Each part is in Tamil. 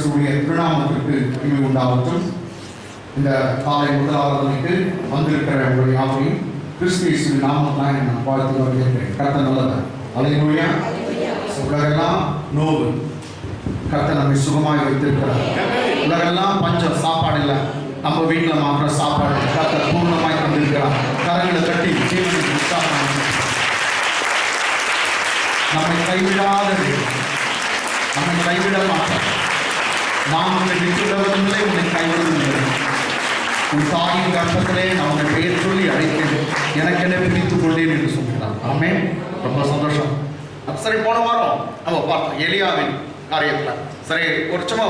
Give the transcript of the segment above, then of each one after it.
இயேசுடைய திருநாமத்திற்கு மகிமை உண்டாகட்டும். இந்த காலை முதலாவதற்கு வந்திருக்கிற உங்களுடைய யாவரையும் கிறிஸ்து இயேசுவின் நாமத்தினால் நான் வாழ்த்து வருகிறேன். கர்த்தர் நல்லவர். அல்லேலூயா. உலகெல்லாம் நோவு, கர்த்தர் நம்மை சுகமாய் வைத்திருக்கிறார். உலகெல்லாம் பஞ்சம், சாப்பாடு இல்லை, நம்ம வீட்டில் மாத்திர சாப்பாடு கர்த்தர் பூர்ணமாய் தந்திருக்கிறார். கரங்களை கட்டி ஜீவனுக்கு உற்சாகம். நம்மை கைவிடாதது, நம்மை கைவிட மாட்டார். நான் உன்னை விட்டுவிடுவதில்லை, உன்னை கைவிடுவதில்லை. உன் தாயின் கர்ப்பத்திலே நான் உன்னை பெயர் சொல்லி அழைக்கிறேன், எனக்கென பிரித்துக் கொண்டேன் என்று சொல்கிறார். ஆமென். ரொம்ப சந்தோஷம். சரி, போன வாரம் நம்ம பார்த்தோம் எலியாவின் காரியத்தில். சரி,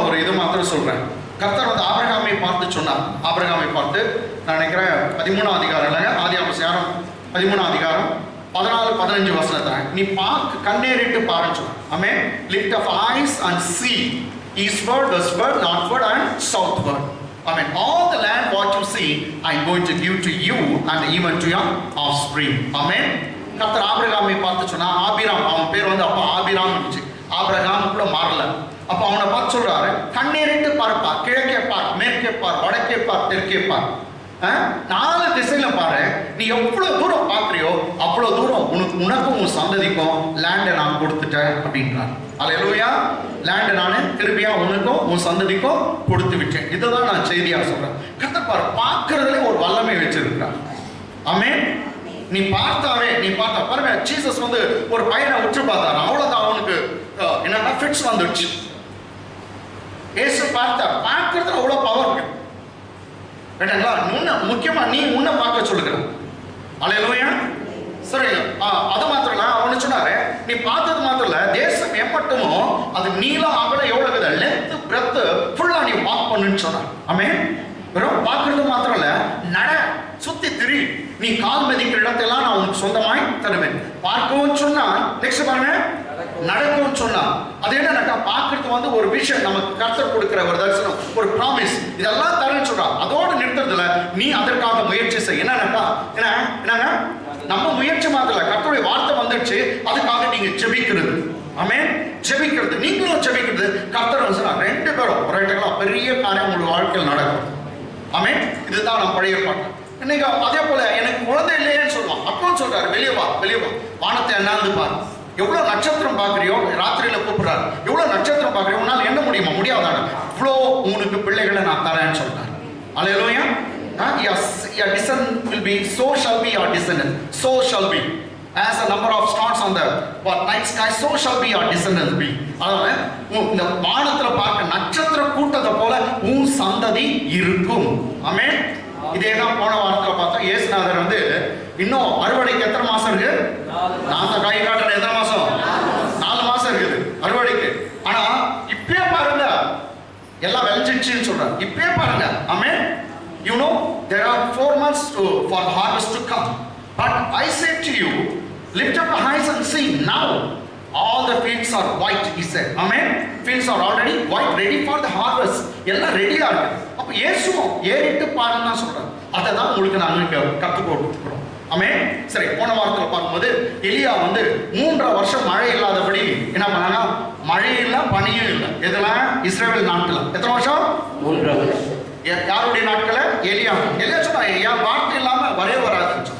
ஒரு இது மாத்திரம் சொல்றேன். கர்த்தர் வந்து ஆபிரகாமை பார்த்து சொன்னார். ஆபிரகாமை பார்த்து நான் நினைக்கிறேன் 13ஆம் அதிகாரம் இல்லைங்க, ஆதியாகமம் 13ஆம் அதிகாரம் 14-15 வசனத்தை நீ பார்க்க கண்ணேறிட்டு பாருன்னு சொன்னார். ஆமென். lift up eyes and see eastward, westward, northward and southward. Amen. All the land what you see I am going to give to you and even to your offspring. Amen. கர்த்தர் ஆபிரகாமை பார்த்து சொன்னா, ஆபிராம், அவன் பேர் வந்து அப்ப ஆபிராம் இருந்துச்சு, ஆபிரகாம் கூட மாறல. அப்ப அவனை பார்த்து சொல்றாரு, கண்ணேறிட்டு பார்ப்பா, கிழக்கே பார், மேற்கே பார், வடக்கே பார், தெற்கே பார், 4 திசையில பாரு. நீ எவ்வளவு தூரம் பாக்குறியோ அவ்வளவு தூரம் உனக்கும் உன் சந்ததிக்கும் லேண்டை நான் கொடுத்துட்டேன் அப்படின்றார். அல்லேலூயா. லேண்டை நான் திரும்பியா உனக்கும் உன் சந்ததிக்கும் கொடுத்து விட்டேன். இதுதான் நான் செய்தியா சொல்றேன். கர்த்தர் பாரு, பார்க்கறதுல ஒரு வல்லமை வச்சிருக்கிறார். ஆமென். நீ பார்த்தா பாருங்க, ஜீசஸ் வந்து ஒரு பையனை உற்று பார்த்தார், அவ்வளவுதான் அவனுக்கு என்னன்னா ஃபிட்ஸ் வந்துடுச்சு. இயேசு பார்க்கறதுல அவ்வளவு பவர் இருக்கு. முக்கியமா நீ உன்னை பார்க்க சொல்லுகிறான். அல்லேலூயா. சரி, அது மாத்திரம் இல்ல, அவனு சொன்னாரு, நீ பார்த்தது மாத்திரம் இல்ல, தேசம் எப்பட்டுமோ அது நீளம் அகலம் எவ்வளவு இருக்குது, லென்த் பிரெத் ஃபுல்லா நீ வாக் பண்ணுன்னு சொன்னார். ஆமென். வெறும் பார்க்கறது மாத்திரம் இல்ல, நட, சுத்தி திரி, நீ கால் மதிக்கிற இடத்தெல்லாம் நான் உனக்கு சொந்தமாய் தருவேன். பார்க்கவும் சொன்னா, நெக்ஸ்ட் பாருங்க, நடக்கவும் சொன்னா. அது என்னன்னாக்கா பார்க்கறது வந்து ஒரு விஷயம், நமக்கு கர்த்தர் கொடுக்கிற ஒரு தரிசனம், ஒரு ப்ராமிஸ், இதெல்லாம் தரேன்னு சொல்றா. அதோட நிறுத்துறதுல நீ அதற்காக முயற்சி செய். என்னன்னாக்கா என்னங்க, நம்ம முயற்சி மாத்திர கர்த்தருடைய வார்த்தை வந்துடுச்சு, அதுக்காக நீங்க ஜெபிக்கிறது. ஆமென். ஜெபிக்கிறது, நீங்களும் ஜெபிக்கிறது. கர்த்தர் சொன்னா 2 பேரும் ஒரு இடத்துல பெரிய காரியம் உங்க வாழ்க்கையில் நடக்கும். ஆமென். இதுதான் நான் பழைய பாட்டு. இன்னைக்கு அதே போல எனக்கு குழந்தை இல்லையேன்னு சொல்லுவான். அப்பவும் சொல்றாரு, வெளியே வா, வானத்தை என்னாந்து பாரு, எவ்வளவு நட்சத்திரம் பாக்குறியோ, ராத்திரியில கூப்பிடுறாரு, எவ்வளவு நட்சத்திரம் பாக்குறியோ, உன்னால என்ன முடியுமா, முடியாதான, இவ்வளோ உனக்கு பிள்ளைகளை நான் தரேன்னு சொல்றாரு. அல்லேலூயா. Your descendant will be, so shall be your descendant, so shall be as a number of stars on the night sky, so shall be your descendants be. அதாவது இந்த வானத்துல பார்க்க நட்சத்திர கூட்டத்தை போல உன் சந்ததி இருக்கும். ஆமென். இதேதான் போன வாரத்துல பார்த்தோம். இயேசுநாதர் வந்து இன்னும் அறுவடைக்கு எத்தனை மாசம் இருக்கு, நான் கை காட்டுற எத்தனை மாசம், 4 மாசம் இருக்குது அறுவடைக்கு. ஆனா இப்பயே பாருங்க, எல்லாம் விளைஞ்சிடுச்சுன்னு சொல்றாரு. இப்பயே பாருங்க. ஆமென். You know there are 4 months for the harvest to come, but I say to you, lift up your eyes and see, now all the fields are white, he said. Amen. Fields are already white, ready for the harvest. எல்லாம் ரெடியா இருக்கு. அப்ப இயேசுவும் ஏறிட்டு பாருன்னு தான் சொல்றாரு. அதை தான் உங்களுக்கு நாங்க கற்றுக் கொடுக்கிறோம். ஆமென். சரி, போன வாரத்தில் பார்க்கும்போது எலியா வந்து 3 வருஷம் மழை இல்லாதபடி என்ன பண்ணாங்க, மழையும் இல்லை பனியும் இல்லை. இதெல்லாம் இஸ்ரேல் நாட்டில் எத்தனை வருஷம், 3 வருஷம். யாருடைய நாட்கள, எலியா சொன்னா, என் வார்த்தை இல்லாம வரவே வராதுன்னு.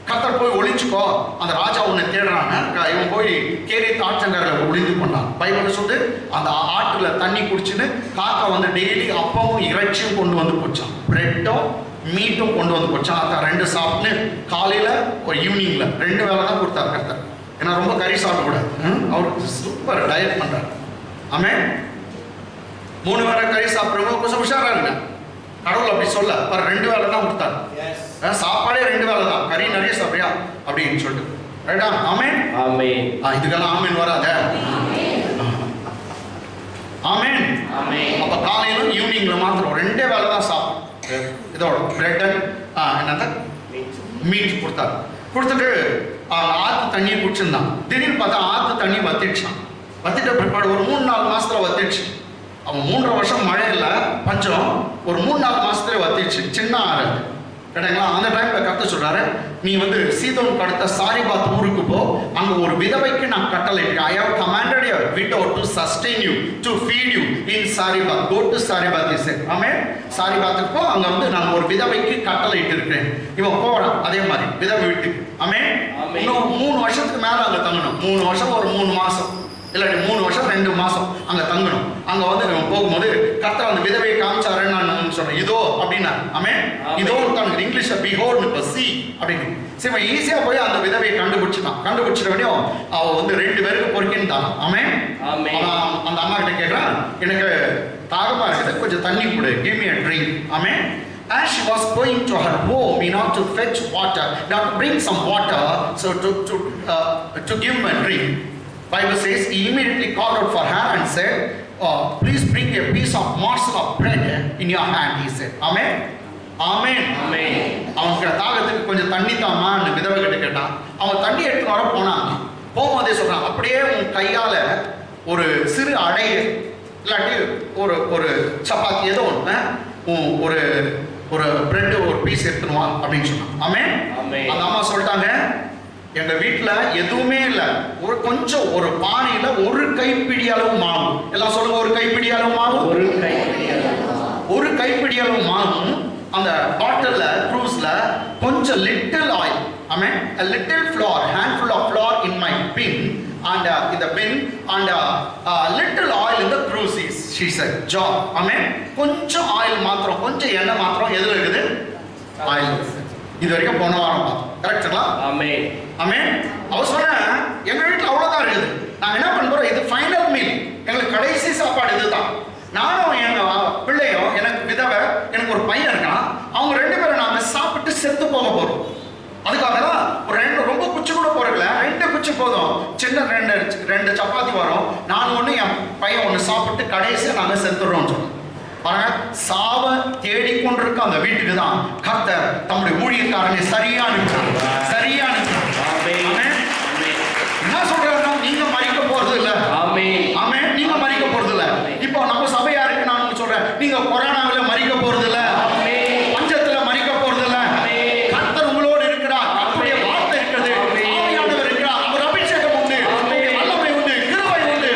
கர்த்தர் போய் ஒளிஞ்சுக்கோ, அந்த ராஜா உன்னை தேடுறாங்க. இவன் போய் கேரி தாட்சங்கரில் ஒளிந்து கொண்டான். பைபிள் சொல்லு, அந்த ஆற்றுல தண்ணி குடிச்சுன்னு காக்கா வந்து டெய்லி அப்பமும் இறைச்சியும் கொண்டு வந்து போச்சான், பிரெட்டும் மீட்டும் கொண்டு வந்து போச்சான். அதான் 2 சாப்பிட்டு காலையில ஒரு ஈவினிங்ல 2 வேலை தான் கொடுத்தாரு கர்த்தர். ஏன்னா ரொம்ப கறி சாப்பிடக்கூடாது, அவருக்கு சூப்பர் டயட் பண்றாரு. ஆமென். 3 வேளை கறி சாப்பிட்றவங்க கொஞ்சம் உஷாரா இருங்க. கடவுள் அப்படி சொல்ல, 2 வேலை தான் கொடுத்தாரு. சாப்பாடே 2 வேலை தான், கறி நிறைய சாப்பிடுறியா அப்படின்னு சொல்லிட்டு. ரைட்டா? ஆமென். ஆமென். இதுக்கெல்லாம் ஆமென் வராத. ஆமென். அப்ப காலையில ஈவினிங்ல மாத்திரம் 2 வேலை தான் சாப்பிடும். இதோட பிரெட் என்னது மீட் கொடுத்தாரு. கொடுத்துட்டு ஆத்து தண்ணியை குடிச்சிருந்தான். திடீர்னு பார்த்தா ஆத்து தண்ணி வத்திடுச்சான். வத்திட்ட பிற்பாடு ஒரு 3-4 மாசத்துல வத்திடுச்சு. அவன் 3 வருஷம் மழை இல்லை, பஞ்சம், ஒரு 3-4 மாசத்துல வத்திடுச்சு. சின்ன ஆறு. கேட்டீங்களா? அந்த டைம்ல கர்த்தர் சொல்றாரு, நீ வந்து சீதோனுக்கு அடுத்த சாரிபாத் ஊருக்கு போ, அங்க ஒரு விதவைக்கு நான் கட்டளையிட்டேன். I have commanded your widow to sustain you, to feed you in Sariphat. Go to Sariphat, he said. ஆமென். சாரிபாத்துக்கு போ, அங்க வந்து நான் ஒரு விதவைக்கு கட்டளையிட்டு இருக்கிறேன். இவன் போறான் அதே மாதிரி விதவை வீட்டுக்கு. ஆமென். இன்னும் 3 வருஷத்துக்கு மேல அங்க தங்கணும். 3 வருஷம் ஒரு 3 மாசம், இல்லாட்டி 3 வருஷம் 2 மாசம் அங்க தங்கணும். அங்க வந்து போகும்போது கர்த்தர் அந்த விதவையை காமிச்சாருன்னு நான் சொல்றேன். இதோ அப்படின்னா, ஆமென். இதோ தான் இங்கிலீஷ்ல behold இப்ப see அப்படின்னு. சரி, ஈஸியா போய் அந்த விதவையை கண்டுபிடிச்சிட்டான். கண்டுபிடிச்சிட்டவனையும் அவ வந்து 2 பேருக்கு பொறுக்கின்றான். ஆமென். அந்த அம்மா கிட்ட கேட்கிறான், எனக்கு தாகமா இருக்குது, கொஞ்சம் தண்ணி கொடு, give me a drink. Amen. As she was going to her home, to fetch water, to bring some water, so to give him a drink. Bible says he immediately called out for her and said, please bring a piece of morsel of bread in your hand, he said. Amen. Amen. Amen. அவனுக்கு தாகத்துக்கு கொஞ்சம் தண்ணி தாமான்னு விதவை கிட்ட கேட்டான். அவன் தண்ணி எடுத்து வர போனான். போகும்போதே சொல்றான், அப்படியே உன் கையால ஒரு சிறு அடைய இல்லாட்டி ஒரு சப்பாத்தி ஏதோ ஒன்று ஒரு ஒரு பிரெட் ஒரு பீஸ் எடுத்துனுவா அப்படின்னு சொன்னான். ஆமென். அந்த அம்மா சொல்லிட்டாங்க, எங்க வீட்டுல எதுவுமே இல்லை, கொஞ்சம் ஒரு பானையில ஒரு கைப்பிடி அளவு மாவு. எல்லாம் சொல்லுங்க, ஒரு கைப்பிடி அளவு மாவு. ஒரு கைப்பிடி அளவு மாவும் அந்த பாட்டில்ல க்ரூஸ்ல கொஞ்சம் little oil. Amen. a little flour, handful of flour in my bin and in the bin and little oil in the cruise, she said, jar. ஆமென். கொஞ்சம் ஆயில் மாத்திரம், கொஞ்சம் எண்ணெய் மாத்திரம். எதுல இருக்குது? ஆயில். இது வரைக்கும் போன வாரம் பார்த்தோம். கரெக்ட்டுங்களா? ஆமென். ஆமென். அவ சொன்னா எங்க வீட்டுல அவ்வளவுதான் இருக்குது, நாங்க என்ன பண்றோம், இது ஃபைனல் மீல், எங்களுக்கு கடைசி சாப்பாடு இதுதான். நானும் எங்க பிள்ளையும், எனக்கு விதவை, எனக்கு ஒரு பையன் இருக்கான், அவங்க 2 பேரும் நாங்க சாப்பிட்டு செத்து போக போறோம். அதுக்காக தான் ஒரு 2 ரொம்ப குச்சி கூட போறல, 2 குச்சி போதும், சின்ன 2 சப்பாத்தி வரும், நான் ஒண்ணு என் பையன் ஒண்ணு சாப்பிட்டு கடைசியா நாங்க செத்துறோம் சொன்னோம். பாருங்க, சாவ தேடிக்கொண்டிருக்க அந்த வீட்டுக்கு தான் கர்த்தர் தம்முடைய ஊழியக்காரனை சரியா அனுப்புறார். என்ன சொல்றாருன்னா, நீங்க மறிக்க போறது இல்ல. ஆமென். நீங்க மறிக்க போறது இல்ல. இப்போ நம்ம சபையா இருக்கு, நான் சொல்றேன், நீங்க கொரோனாவில மறிக்க போறது இல்ல, பஞ்சத்துல மறிக்க போறது இல்ல. கர்த்தர் உங்களோடு இருக்கிறார். கர்த்தருடைய வார்த்தை இருக்கிறது, ஆவியானவர் இருக்கிறார், அவர் அபிஷேகம் உண்டு, வல்லமை உண்டு, கிருபை உண்டு,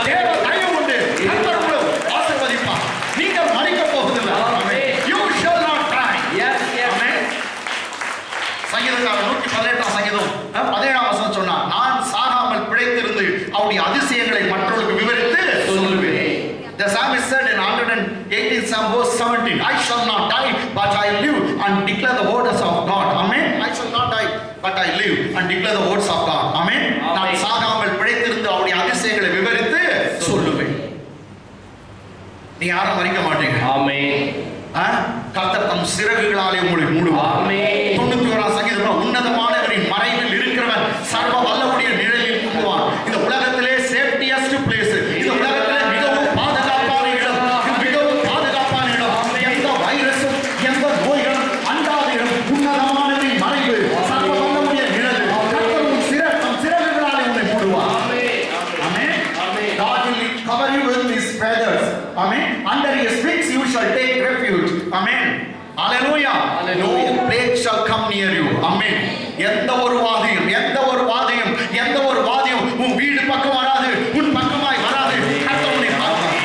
தேவ தயவு உண்டு. கர்த்தர் உங்களை ஆசீர்வதிப்பார். நீங்க மறிக்க போறது இல்ல. You shall not die. ஆமென். சங்கீதக்காரன் 118 சங்கீதம் 17 வசனம் சொன்னார், நான் சாகாமல் பிழைத்திருந்து அவருடைய அதிசயங்களை மற்றவர்களுக்கு விவரித்து சொல்லுவேன். The psalmist said in 118 Psalm verse 17, I shall not die but I live and declare the words of God. Amen. I shall not die but I live and declare the words of God. Amen. நான் சாகாமல் பிழைத்திருந்து அவருடைய அதிசயங்களை விவரித்து சொல்லுவேன். நீ யாரும் மறிக்க மாட்டீங்க. ஆமென். கர்த்தர் தம் சிறகுகளாலே உங்களை மூடுவார். ஆமென். 91 சங்கீதம், உன்னதமானவரின் மறைவில் இருக்கிறவன் சர்வ வல்லவருடைய நிழலில் தங்குவான். இந்த உலகத்திலே சேஃப்டியஸ்ட் பிளேஸ், இந்த உலகத்திலே மிகவும் பாதுகாப்பான இடம், மிகவும் பாதுகாப்பான இடம். எந்த வைரஸும் எந்த நோய்களும் அண்டாத இடம், உன்னதமானவரின் மறைவு, சர்வ வல்லவருடைய நிழல். கர்த்தர் உன் சிறகுகளாலே உன்னை மூடுவார். ஆமென். God will cover you with his feathers. Amen. Under his wings you shall take refuge. Amen. Hallelujah. No plague shall come near you. Amen. எந்த ஒரு வாதையும் உன் வீடு பக்கம் வராது, உன் பக்கமாய் வராது. கர்த்தர் உன்னை காப்பார்.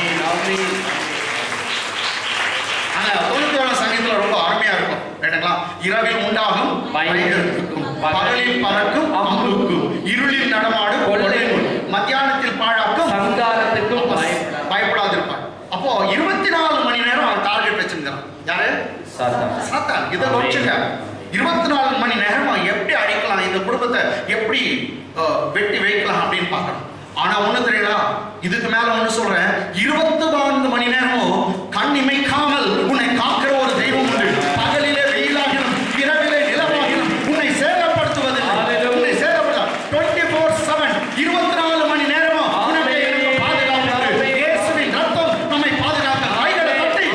ஆனா 91 சங்கீதத்துல ரொம்ப அருமையா இருக்கும். கேட்டீங்களா? இரவில் உண்டாகும் பயங்கரத்துக்கும், பகலில் பறக்கும் அம்புக்கும், இருளில் நடமாடும் கொள்ளைக்கும், மத்தியானத்தில் பாழாக்கும் சங்காரத்துக்கும் பயப்படாதிருப்பார். அப்போ 24 மணி நேரம் அவன் டார்கெட் வச்சிருந்தான். யாரு? சாத்தான். இதை வச்சுங்க, 24 மணி நேரம் எப்படி அடிக்கலாம், இந்த குடும்பத்தை எப்படி வெட்டி வைக்கலாம் அப்படின்னு பார்க்கணும். ஆனா ஒண்ணு தெரியல, இதுக்கு மேல ஒண்ணு சொல்றேன், 24 மணி நேரமும் கண் இமைக்காமல் உன்னை காக்கிற ஒரு தெய்வம் உண்டு. பகலிலே வெயிலாகினும் இரவிலே நிலவாகினும் உன்னை சேதப்படுத்துவதில்லை. உன்னை சேதப்படுத்த 24/7 24 மணி நேரமும் உனக்கு எனக்கு பாதுகாப்பு. இயேசுவின் ரத்தம் நம்மை பாதுகாக்க. கைகளை தட்டி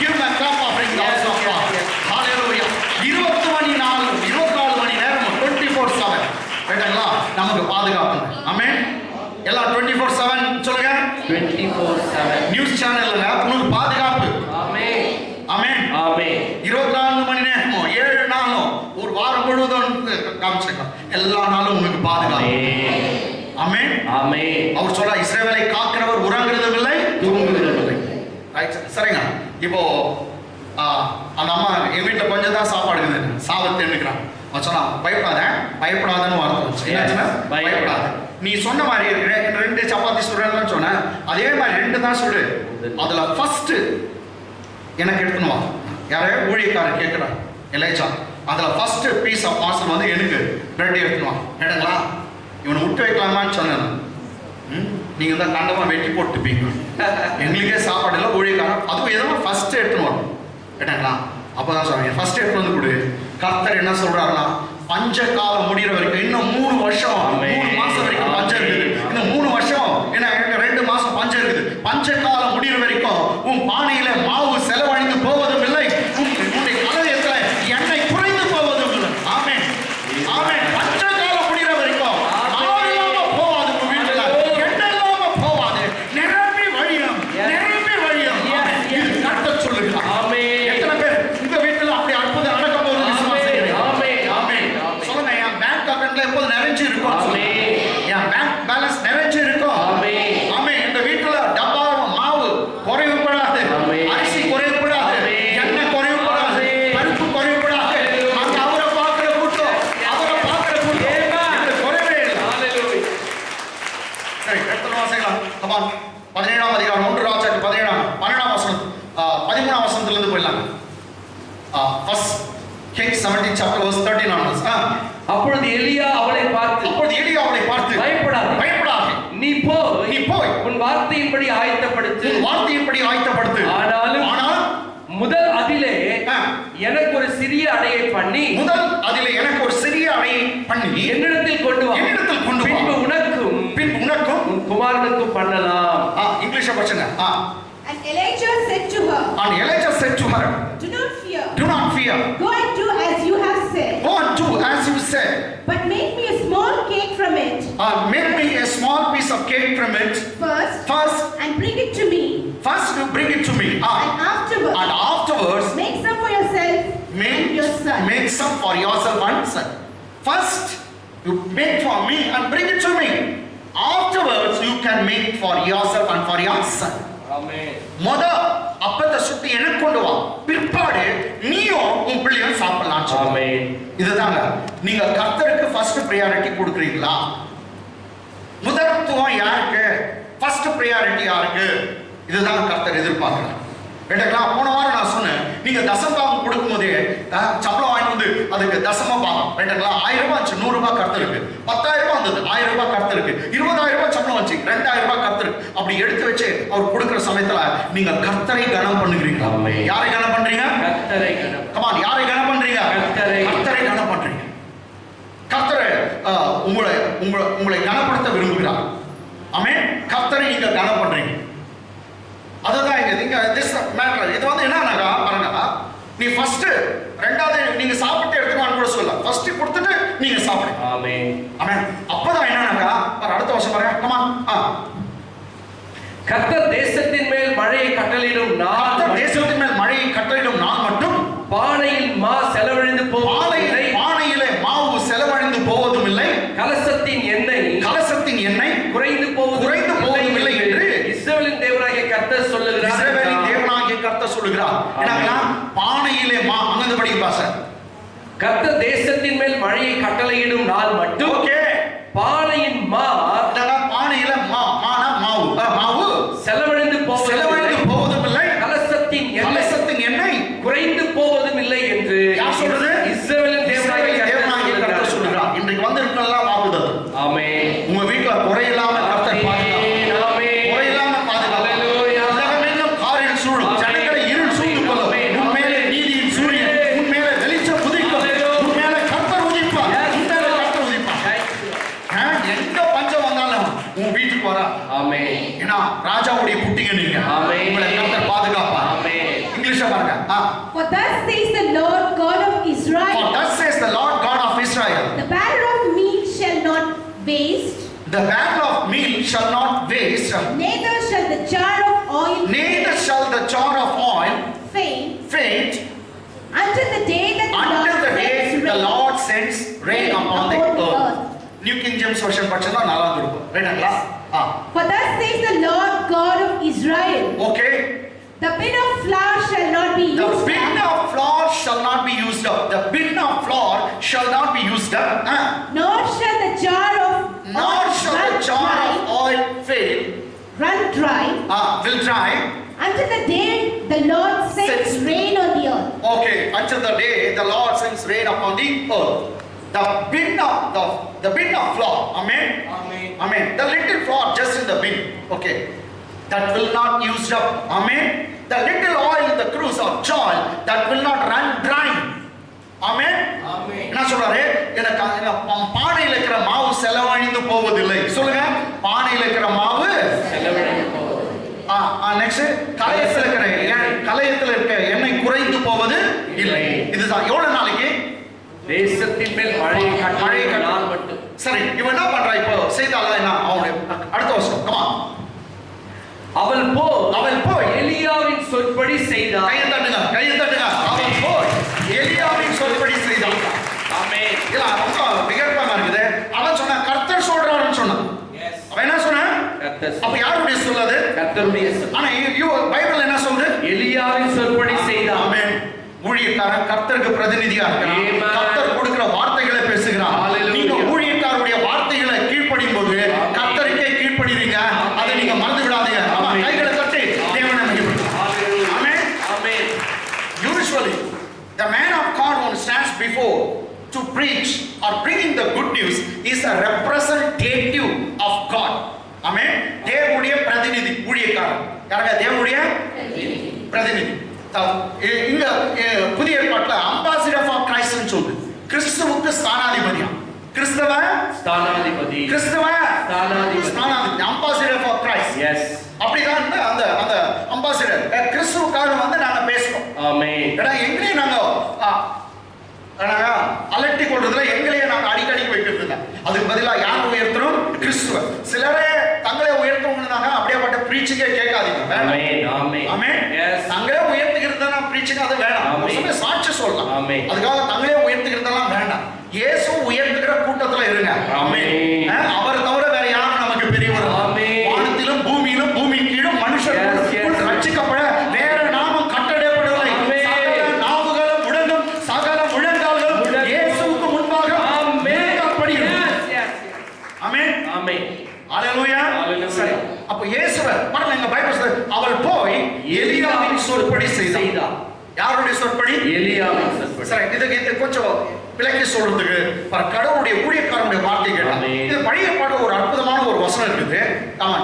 give the clap offering also. Hallelujah. 24 மணி நேரம் 24/7 கேட்டீங்களா? நமக்கு பாதுகாப்பு. ஆமென். எல்லாம் 24/7 சொல்லுங்க. 24/7 நியூஸ் சேனல்ல உங்களுக்கு பாதுகாப்பு. ஆமென். ஆமென். காமிச்சிருக்கலாம். எல்லா நாளும் உங்களுக்கு பாதுகாப்பு. ஆமென் ஆமென். அவர் சொல்ல இஸ்ரவேலை காக்கிறவர் உறங்குறதும் இல்லை தூங்குறதும் இல்லை. ரைட் சரிங்க. இப்போ அந்த அம்மா என் வீட்டில் கொஞ்சம் தான் சாப்பாடு இருக்குது, சாவத்தை எண்ணுக்கிறான். அவன் சொன்னா பயப்படாதன்னு வார்த்தை வச்சு என்னாச்சுன்னா பயப்படாத. நீ சொன்ன மாதிரி 2 சப்பாத்தி சுடுறேன்னு சொன்ன, அதே மாதிரி 2 தான் சுடு. அதுல ஃபர்ஸ்ட் எனக்கு எடுத்துனுவா. யாரே ஊழியக்காரர் கேட்கிறான் எலைச்சா, அதுல ஃபர்ஸ்ட் பீஸ் ஆஃப் பார்சல் வந்து எனக்கு பிரெட் எடுத்துனுவா. எடுங்களா இவனை விட்டு வைக்கலாமான்னு சொன்னேன். நீங்க தான் கண்டமா வெட்டி போட்டுப்பீங்க, எங்களுக்கே சாப்பாடு எல்லாம் ஊழியக்காரன். அதுவும் எதுவும் ஃபர்ஸ்ட் எடுத்துன்னு வரணும். கேட்டாங்களா அப்பதான் சொல்றேன் ஃபர்ஸ்ட் எடுத்து வந்து கொடு. கர்த்தர் என்ன சொல்றாருன்னா, பஞ்ச காலம் முடிகிற வரைக்கும் இன்னும் 3 வருஷம் 3 மாசம் வரைக்கும் பஞ்சம் இருக்குது. இன்னும் 3 வருஷம் என்ன 2 மாசம் பஞ்சம் இருக்குது. பஞ்ச காலம் முடிகிற வரைக்கும் உன் பானையில மாவு செலவழிந்து போவதும் இல்லை, உன்னுடைய கலயத்துல எண்ணெய் குறைந்து போவதும் இல்லை. ஆமென் ஆமென். பஞ்ச காலம் முடிகிற வரைக்கும் மாவு இல்லாம போவாது, உங்க வீட்டுல எண்ணெய் இல்லாம போவாது, நிரம்பி வழியும் நிரம்பி வழியும். இது கர்த்தர் சொல்லுகிறார். ஆமென். எத்தனை பேர் உங்க வீட்டுல அப்படி அற்புதம் நடக்கும் போது எப்போது நிறைஞ்சு இருக்கும்? என் பேங்க் பேலன்ஸ் நிறைஞ்சு இருக்கும். ஆமே. இந்த வீட்டுல டப்பா மாவு குறைவுபடாது, அரிசி குறைவுபடாது, எண்ணெய் குறைவுபடாது, பருப்பு குறைவுபடாது. அங்க அவரை பார்க்கிற கூட்டம், அவரை பார்க்கிற கூட்டம் குறைவே இல்லை. சரி, அடுத்த வாசிக்கலாம். 17ஆம் அதிகாரம் 1 ராஜாக்கள் 12ஆம் வசனம் 13ஆம் வசனத்துல இருந்து போயிடலாம். First Kings 17 chapter verse 13 onwards. அப்பொழுது எலியா அவளை பார்த்து பயப்படாதே, நீ போய் உன் வார்த்தையின்படி ஆயத்தப்படுத்து. ஆனாலும் முதல் அதிலே எனக்கு ஒரு சிறிய அடையை பண்ணி என்னிடத்தில் கொண்டு வா. பின்பு உனக்கும் உன் குமாரனுக்கும் பண்ணலாம். இங்கிலீஷ்ல படிங்க. And Elijah said to her, Do not fear. Go and do as you have said. But make me a small cake from it. Make me a small piece of cake from it. First, and bring it to me. First, you bring it to me. And afterwards, make some for yourself and your son. Make some for yourself and son. First, you make for me and bring it to me. Afterwards, you can make for yourself and for your son. முத அப்பத்தை சுத்தி எனக்கு கொண்டு வா, பிற்பாடு நீயும் உன் பிள்ளையும் சாப்பிடலாம். இதுதாங்க. நீங்க கர்த்தருக்கு ஃபர்ஸ்ட் பிரியாரிட்டி கொடுக்குறீங்களா? முதற்த்துவம் யாருக்கு? ஃபர்ஸ்ட் பிரியாரிட்டி யாருக்கு? இதுதான் கர்த்தர் எதிர்பார்க்கிறார். கேட்டீங்களா? போன வாரம் நான் சொன்னேன், நீங்க தசமபாகம் கொடுக்கும் போதே சம்பளம் வாங்கிட்டு வந்து அதுக்கு தசமபாகம் கேட்டீங்களா? 1000 ரூபாய் 100 ரூபாய் கர்த்தருக்கு, 10,000 ரூபாய் வந்தது 1000 ரூபாய் கர்த்தருக்கு, 20,000 ரூபாய் சம்பளம் வச்சு 2,000 ரூபாய் கர்த்தருக்கு. அப்படி எடுத்து வச்சு அவர் கொடுக்கிற சமயத்துல நீங்க கர்த்தரை கனம் பண்ணுகிறீங்க. யாரை கனம் பண்றீங்க? கர்த்தரை கனம். கமான், யாரை கனம் பண்றீங்க? கர்த்தரை கனம் பண்றீங்க. கர்த்தரை உங்களை கனப்படுத்த விரும்புகிறார். ஆமென். கர்த்தரை நீங்க கனம் பண்றீங்க. அதுதான் இங்க திஸ் மேட்டர். இது வந்து என்னன்னா பாருங்க, நீ ஃபர்ஸ்ட் ரெண்டாவது நீங்க சாப்பிட்டு எடுத்துக்கணும் கூட சொல்லல, ஃபர்ஸ்ட் கொடுத்துட்டு நீங்க சாப்பிடுங்க. ஆமென் ஆமென். அப்பதான் என்னன்னா அடுத்த வருஷம் பாருங்க. கமான். கர்த்தர் தேசத்தின் மேல் மழையை கட்டளையிடும் நாள் மட்டும் பானையில் செலவழிந்து பானையிலே மாவு செலவழிந்து போவதும் இல்லை, கலசத்தின் எண்ணெய் குறைந்து போவதும் இல்லை என்று இஸ்ரவேலின் தேவனாகிய கர்த்தர் சொல்லுகிறார். என்னன்னா பானையிலே அங்க படிக்க பாச கர்த்தர் தேசத்தின் மேல் மழையை கட்டளையிடும் நாள் மட்டும் பானையின் பானையில மாவு செலவழிந்து போவதும் இல்லை, கலசத்தின் எண்ணெய் குறைந்து போவதும் இல்லை என்று யார் சொல்றது? இஸ்ரவேலின் தேவனாகிய கர்த்தர் சொல்லுகிறார். இன்றைக்கு வந்து இருக்கலாம் வாக்குதத்தம். ஆமென். உங்க வீட்டுல குறையில்லாம கர்த்தர் பாதுகாப்பு. ராஜாவுடைய குட்டிங்க நீங்க. உங்களை கர்த்தர் பாதுகாப்பா. இங்கிலீஷ்ல பாருங்க. For thus says the Lord God of Israel. For thus says the Lord God of Israel. The barrel of meal shall not waste. The barrel of meal shall not waste. Neither shall the jar of oil faint. Until the day that the Lord sends rain upon James version படிச்சா நல்லா இருக்கும். ரைட்டுங்களா? For thus says the Lord God of Israel. Okay. The bin of flour shall not be used up. The bin of flour shall not be used up. The bin of flour shall not be used up. Nor shall the jar of oil fail. Run dry. Will dry. Until the day the Lord sends rain on the earth. Okay. Until the day the Lord sends rain upon the earth. The bin of flour. Amen. Amen. Amen. The little flour just in the bin. Okay. That will not used up. Amen. The little oil in the cruse of joy that will not run dry. Amen. Amen. என்ன சொல்றாரு? பானையில் இருக்கிற மாவு செலவழிந்து போவதில்லை. சொல்லுங்க. பானையில் இருக்கிற மாவு செலவழிந்து போவதில்லை. நெக்ஸ்ட் கலயத்தில் இருக்க எண்ணெய் குறைந்து போவது இல்லை. இதுதான் எவ்வளவு நாளைக்கு? தேசத்தின் மேல் மழை நாள் மட்டும். சரி, இவன் என்ன பண்றா இப்போ? செய்தால என்ன? அவனுடைய அடுத்த வசனம். கமா. அவள் போய் எலியாவின் சொற்படி செய்தாள். கையை தட்டுங்க. அவள் போய் எலியாவின் சொற்படி செய்தாள். ஆமென். இல்ல ரொம்ப விகற்பமா இருக்குது. அவன் சொன்னா கர்த்தர் சொல்றாருன்னு சொன்னான். அவன் என்ன சொன்னா? கர்த்தர். அப்ப யாருடைய சொல்லது? கர்த்தருடைய சொல். ஆனா பைபிள் என்ன சொல்லுது? எலியாவின் சொற்படி செய்தாள். ஆமென். ஊழியக்காரன் கர்த்தருக்கு பிரதிநிதியா இருக்கிறான். கர்த்தர் கொடுக்கிற வார்த்தைகளை பேசுகிறான். நீங்க ஊழியக்காரருடைய வார்த்தைகளை கீழ்ப்படியும் போது கர்த்தருக்கே கீழ்ப்படிறீங்க. அதை நீங்க மறந்து விடாதீங்க. ஆமா, கைகளை தட்டி தேவனை மகிமைப்படுத்துங்க. ஆமென். ஆமென். Usually the man of God who stands before to preach or bringing the good news is a representative of God. ஆமென். தேவனுடைய பிரதிநிதி ஊழியக்காரன். யாருங்க? தேவனுடைய பிரதிநிதி. இங்க புதிய ஏற்பாட்டுல அம்பாசிடர் ஆஃப் கிரைஸ்ட்னு சொல்லுது. கிறிஸ்துவுக்கு ஸ்தானாதிபதியா. கிறிஸ்தவ ஸ்தானாதிபதி. Ambassador of Christ. எஸ். அப்படிதான் அந்த அந்த அம்பாசிடர் கிறிஸ்துவுக்காக வந்து நாங்க பேசுறோம். ஆமென். ஏன்னா எங்களையும் நாங்க அலட்டி கொள்றதுல எங்களையே நாங்க அடிக்கடி வைக்கிறது இல்லை. அதுக்கு பதிலா யார் உயர்த்தணும்? கிறிஸ்துவ. சிலரே தங்களை உயர்த்தவங்க அப்படியேப்பட்ட பிரீச்சிங்கே கேட்காதீங்க. தங்களே உயர்த்துகிறதா பிரீச்சிங் அது வேணாம். சாட்சி சொல்லலாம். அதுக்காக தங்களே உயர்த்துகிறதெல்லாம் வேண்டாம். இயேசு உயர்த்துகிற கூட்டத்துல இருங்க. அவர் தவிர வேற யாரும் நமக்கு பெரியவர்? வானத்திலும் பூமியிலும் பூமி கீழும் மனுஷர் ரட்சிக்கப்பட வேற நாமம் கட்டளைப்படவில்லை. சகல நாவுகளும் முழங்கும், சகல முழங்கால்களும் இயேசுவுக்கு முன்பாக முழங்கப்படுகிறது. ஆமென். ஆமென். ஹalleluya. சரி, அப்ப இயேசுவை பாருங்க, எங்க பைபிள் சொல்லுது அவள் போய் எலியாவின் சொற்படி செய்தாள். யாருடைய சொற்படி? எலியாவின் சொற்படி. சரி, இதுக்கு கொஞ்சம் விளக்கி சொல்றதுக்கு கடவுளுடைய ஊழியக்காரனுடைய வார்த்தை கேட்டா இது பழைய பாட ஒரு அற்புதமான ஒரு வசனம் இருக்குது.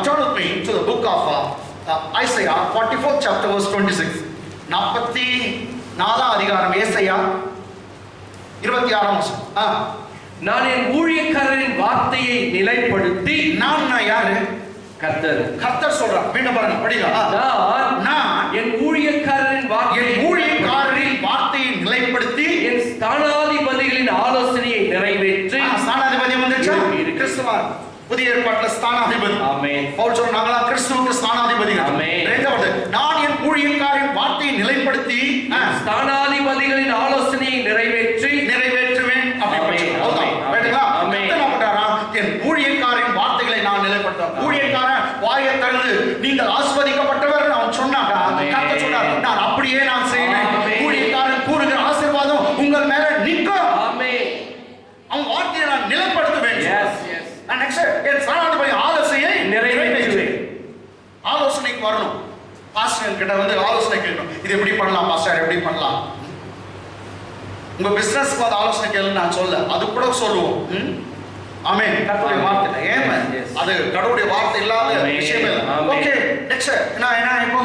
turn with me to the book of Isaiah 44th chapter verse 26. 44ஆம் அதிகாரம் ஏசாயா 26ஆம் வசனம். நான் என் ஊழியக்காரரின் வார்த்தையை நிலைப்படுத்தி. நான் யாரு? கர்த்தர் சொல்றார். மீண்டும் பாருங்க, படிங்க. நான் என் ஊழியக்காரரின் வார்த்தையை நிலைப்படுத்தி என் ஸ்தானாதிபதிகளின் ஆலோசனையை நிறைவேற்றி. ஸ்தானாதிபதி வந்துச்சா? கிறிஸ்துவ. புதிய ஏற்பாட்டுல ஸ்தானாதிபதி. ஆமென். பவுல் சொல்றாங்களா கிறிஸ்துவுக்கு ஸ்தானாதிபதிகள். ஆமென். நான் என் ஊழியக்காரரின் வார்த்தையை நிலைப்படுத்தி ஸ்தானாதிபதிகளின் ஆலோசனையை நிறைவேற்றுவேன். என் ஊழியக்காரின் வார்த்தைகளை நான் நிலைப்படுத்த. ஊழியக்காரன் வாயை திறந்து நீங்கள் ஆசீர்வதிக்கப்பட்டவர் அவன் சொன்னாங்க. கர்த்தர் சொன்னார், நான் அப்படியே நான் செய்வேன். ஊழியக்காரன் கூறுகிற ஆசீர்வாதம் உங்கள் மேல நிற்கும். அவன் வார்த்தையை நான் நிலைப்படுத்துவேன். என் ஸ்தானாதிபதி ஆலோசனையை நிறைவேற்றுவேன். ஆலோசனைக்கு வரணும். பாஸ்டர் கிட்ட வந்து ஆலோசனை கேட்கணும். இது எப்படி பண்ணலாம் பாஸ்டர், எப்படி பண்ணலாம்? உங்க பிசினஸ்க்கு வந்து ஆலோசனை கேளுன்னு நான் சொல்ல, அது கூட சொல்லுவோம். ஆமென். கடவுளுடைய வார்த்தை. ஆமென். அது கடவுளுடைய வார்த்தை இல்லாத விஷயமே இல்ல. ஓகே, நெக்ஸ்ட் நான் இப்போ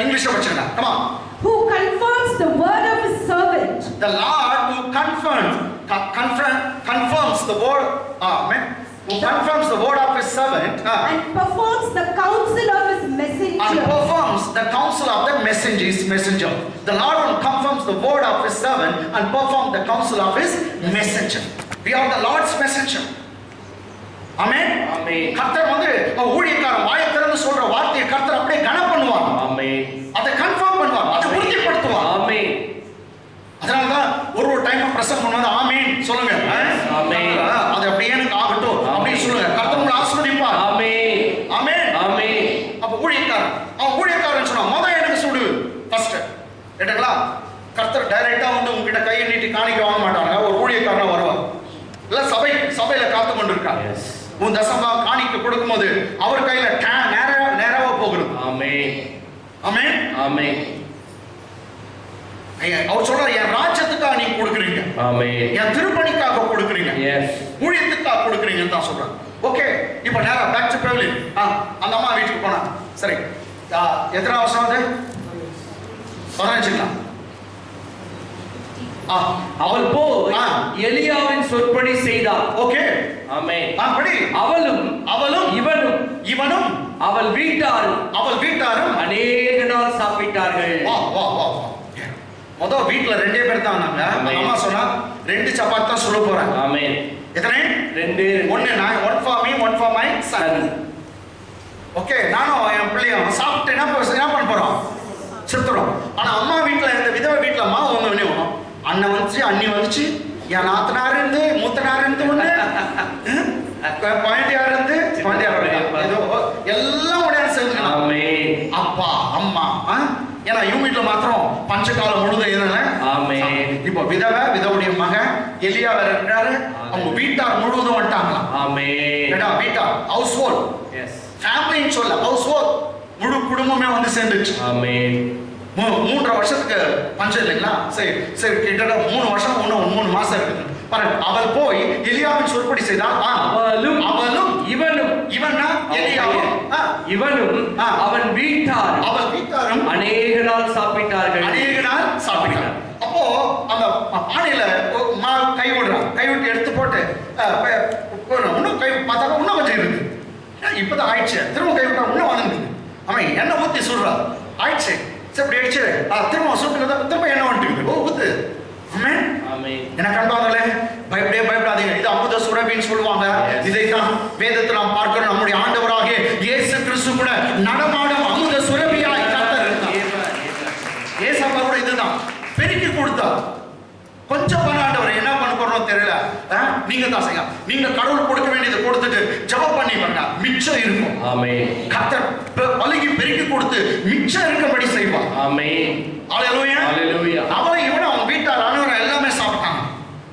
இங்கிலீஷ்ல படிச்சேன். Come on. Who confirms the word of his servant? The Lord who confirms the word. Amen. Who confirms the word of his servant and performs the counsel of his messenger. And performs the counsel of the messenger. The Lord who confirms the word of his servant and performs the counsel of his messenger. We are the Lord's messenger. ஆமென். ஆமென். கர்த்தர் வந்து ஊழியக்காரன் வாயை திறந்து சொல்ற வார்த்தையை கர்த்தர் அப்படியே கனம் பண்ணுவார். ஆமென். அதை கன்ஃபார்ம் பண்ணுவார், அதை உறுதிப்படுத்துவார். ஆமென். அதனால தான் ஒரு டைம் பிரசங்கம் பண்ணுவாங்க. ஆமென் சொல்லுங்க. ஆமென். அது அப்படியே எனக்கு ஆகட்டும் அப்படி டைரக்டா வந்து உங்ககிட்ட கையை நீட்டி காணிக்க வாங்க மாட்டாங்க. ஒரு ஊழியக்காரனா வருவார். இல்ல சபையில காத்து கொண்டு இருக்காங்க. உன் தசமா காணிக்க கொடுக்கும்போது அவர் கையில நேராவா போகிறது. ஆமென் ஆமென் ஆமென். அவர் சொல்றாரு, என் ராஜ்யத்துக்காக நீங்க கொடுக்குறீங்க, ஆமென், என் திருப்பணிக்காக கொடுக்குறீங்க, ஊழியத்துக்காக கொடுக்குறீங்கன்னு தான் சொல்றாங்க. ஓகே, இப்போ நேரா பேக் டு பெவிலியன். அந்த அம்மா வீட்டுக்கு போனா சரி. எத்தனை வருஷம் அது? 15. அவள் போய் எலியாவின் சொற்படி செய்தாள். ஓகே, ஆமென். படி. அவளும் இவனும் அவள் வீட்டாரும் அநேக நாள் சாப்பிட்டார்கள். வா வா வா. முதல் வீட்டுல 2 பேர் தான் வந்தாங்க. அம்மா சொன்னா 2 சப்பாத்தி தான் சுட போறேன். ஆமென். எத்தனை? 2. one for me, one for my son. Okay, நானும் என் பிள்ளையும் சாப்பிட்டு என்ன பண்ண போறோம்? செத்துறோம். ஆனா அம்மா வீட்டுல இந்த விதவை வீட்டுல மாவு ஒண்ணு அண்ணன் வந்துச்சு, அண்ணி வந்துச்சு, என் நாத்தனார் இருந்து, மூத்தனார் இருந்து, ஒண்ணு குழந்தையார் இருந்து, எல்லாம் உடைய சேர்ந்து அப்பா அம்மா. ஏன்னா இவங்க வீட்டுல மாத்திரம் பஞ்சகாலம் முழுதும் எதுல. இப்போ விதவுடைய மகன் எலியா வேற இருக்காரு. அவங்க வீட்டார் முழுவதும் வந்துட்டாங்களாம். வீட்டார் ஹவுஸ் ஹோல்ட், ஃபேமிலின்னு சொல்ல ஹவுஸ் ஹோல்ட், முழு குடும்பமே வந்து சேர்ந்துச்சு. 3 வருஷத்துக்கு பஞ்சம் இல்லைங்களா? சரி சரி, கிட்டத்தட்ட 3 வருஷம் 3 மாசம் இருக்குது. அவள் போய் எலியாவின் சொற்படி செய்தால் அவளும் இவனும் அவன் வீட்டாரும் அநேக நாள் சாப்பிட்டார்கள். அப்போ அந்த பானையில கை விட்டு எடுத்து போட்டு இன்னும் கை பார்த்தா இன்னும் கொஞ்சம் இருக்கு. இப்பதான் ஆயிடுச்சு, திரும்ப கை விட்டா இன்னும் வந்துருக்குது. அவன் எண்ணெய் ஊத்தி சொல்றா, ஆயிடுச்சு இப்படி ஆயிடுச்சு, திரும்ப சுட்டுறதா திரும்ப எண்ணெய் வந்துட்டு ஊத்து. எனக்கு கண்டாங்களே, பயப்படாதீங்க. இது அமுத சுரபின்னு சொல்லுவாங்க. இதைத்தான் வேதத்தை நாம் பார்க்கிறோம். நம்முடைய ஆண்டவராகிய இயேசு கிறிஸ்து கூட நடமாடும் அமுத சுரபியாய் கர்த்தர் இருந்தார். ஏசாப்பா கூட இதுதான் பெருக்கி கொடுத்தா. கொஞ்சம் ஆண்டவர் என்ன பண்ண போறோம் தெரியல. நீங்க தான் செய்ய, நீங்க கடவுள் கொடுக்க வேண்டியதை கொடுத்துட்டு ஜெபம் பண்ணி பண்ணா மிச்சம் இருக்கும். கர்த்தர் பலகி பெருக்கி கொடுத்து மிச்சம் இருக்கபடி செய்வார். ஹalleluya ஹalleluya. அவளை இவனை அவங்க வீட்டார் அனைவரும் எல்லாமே சாப்பிட்டாங்க.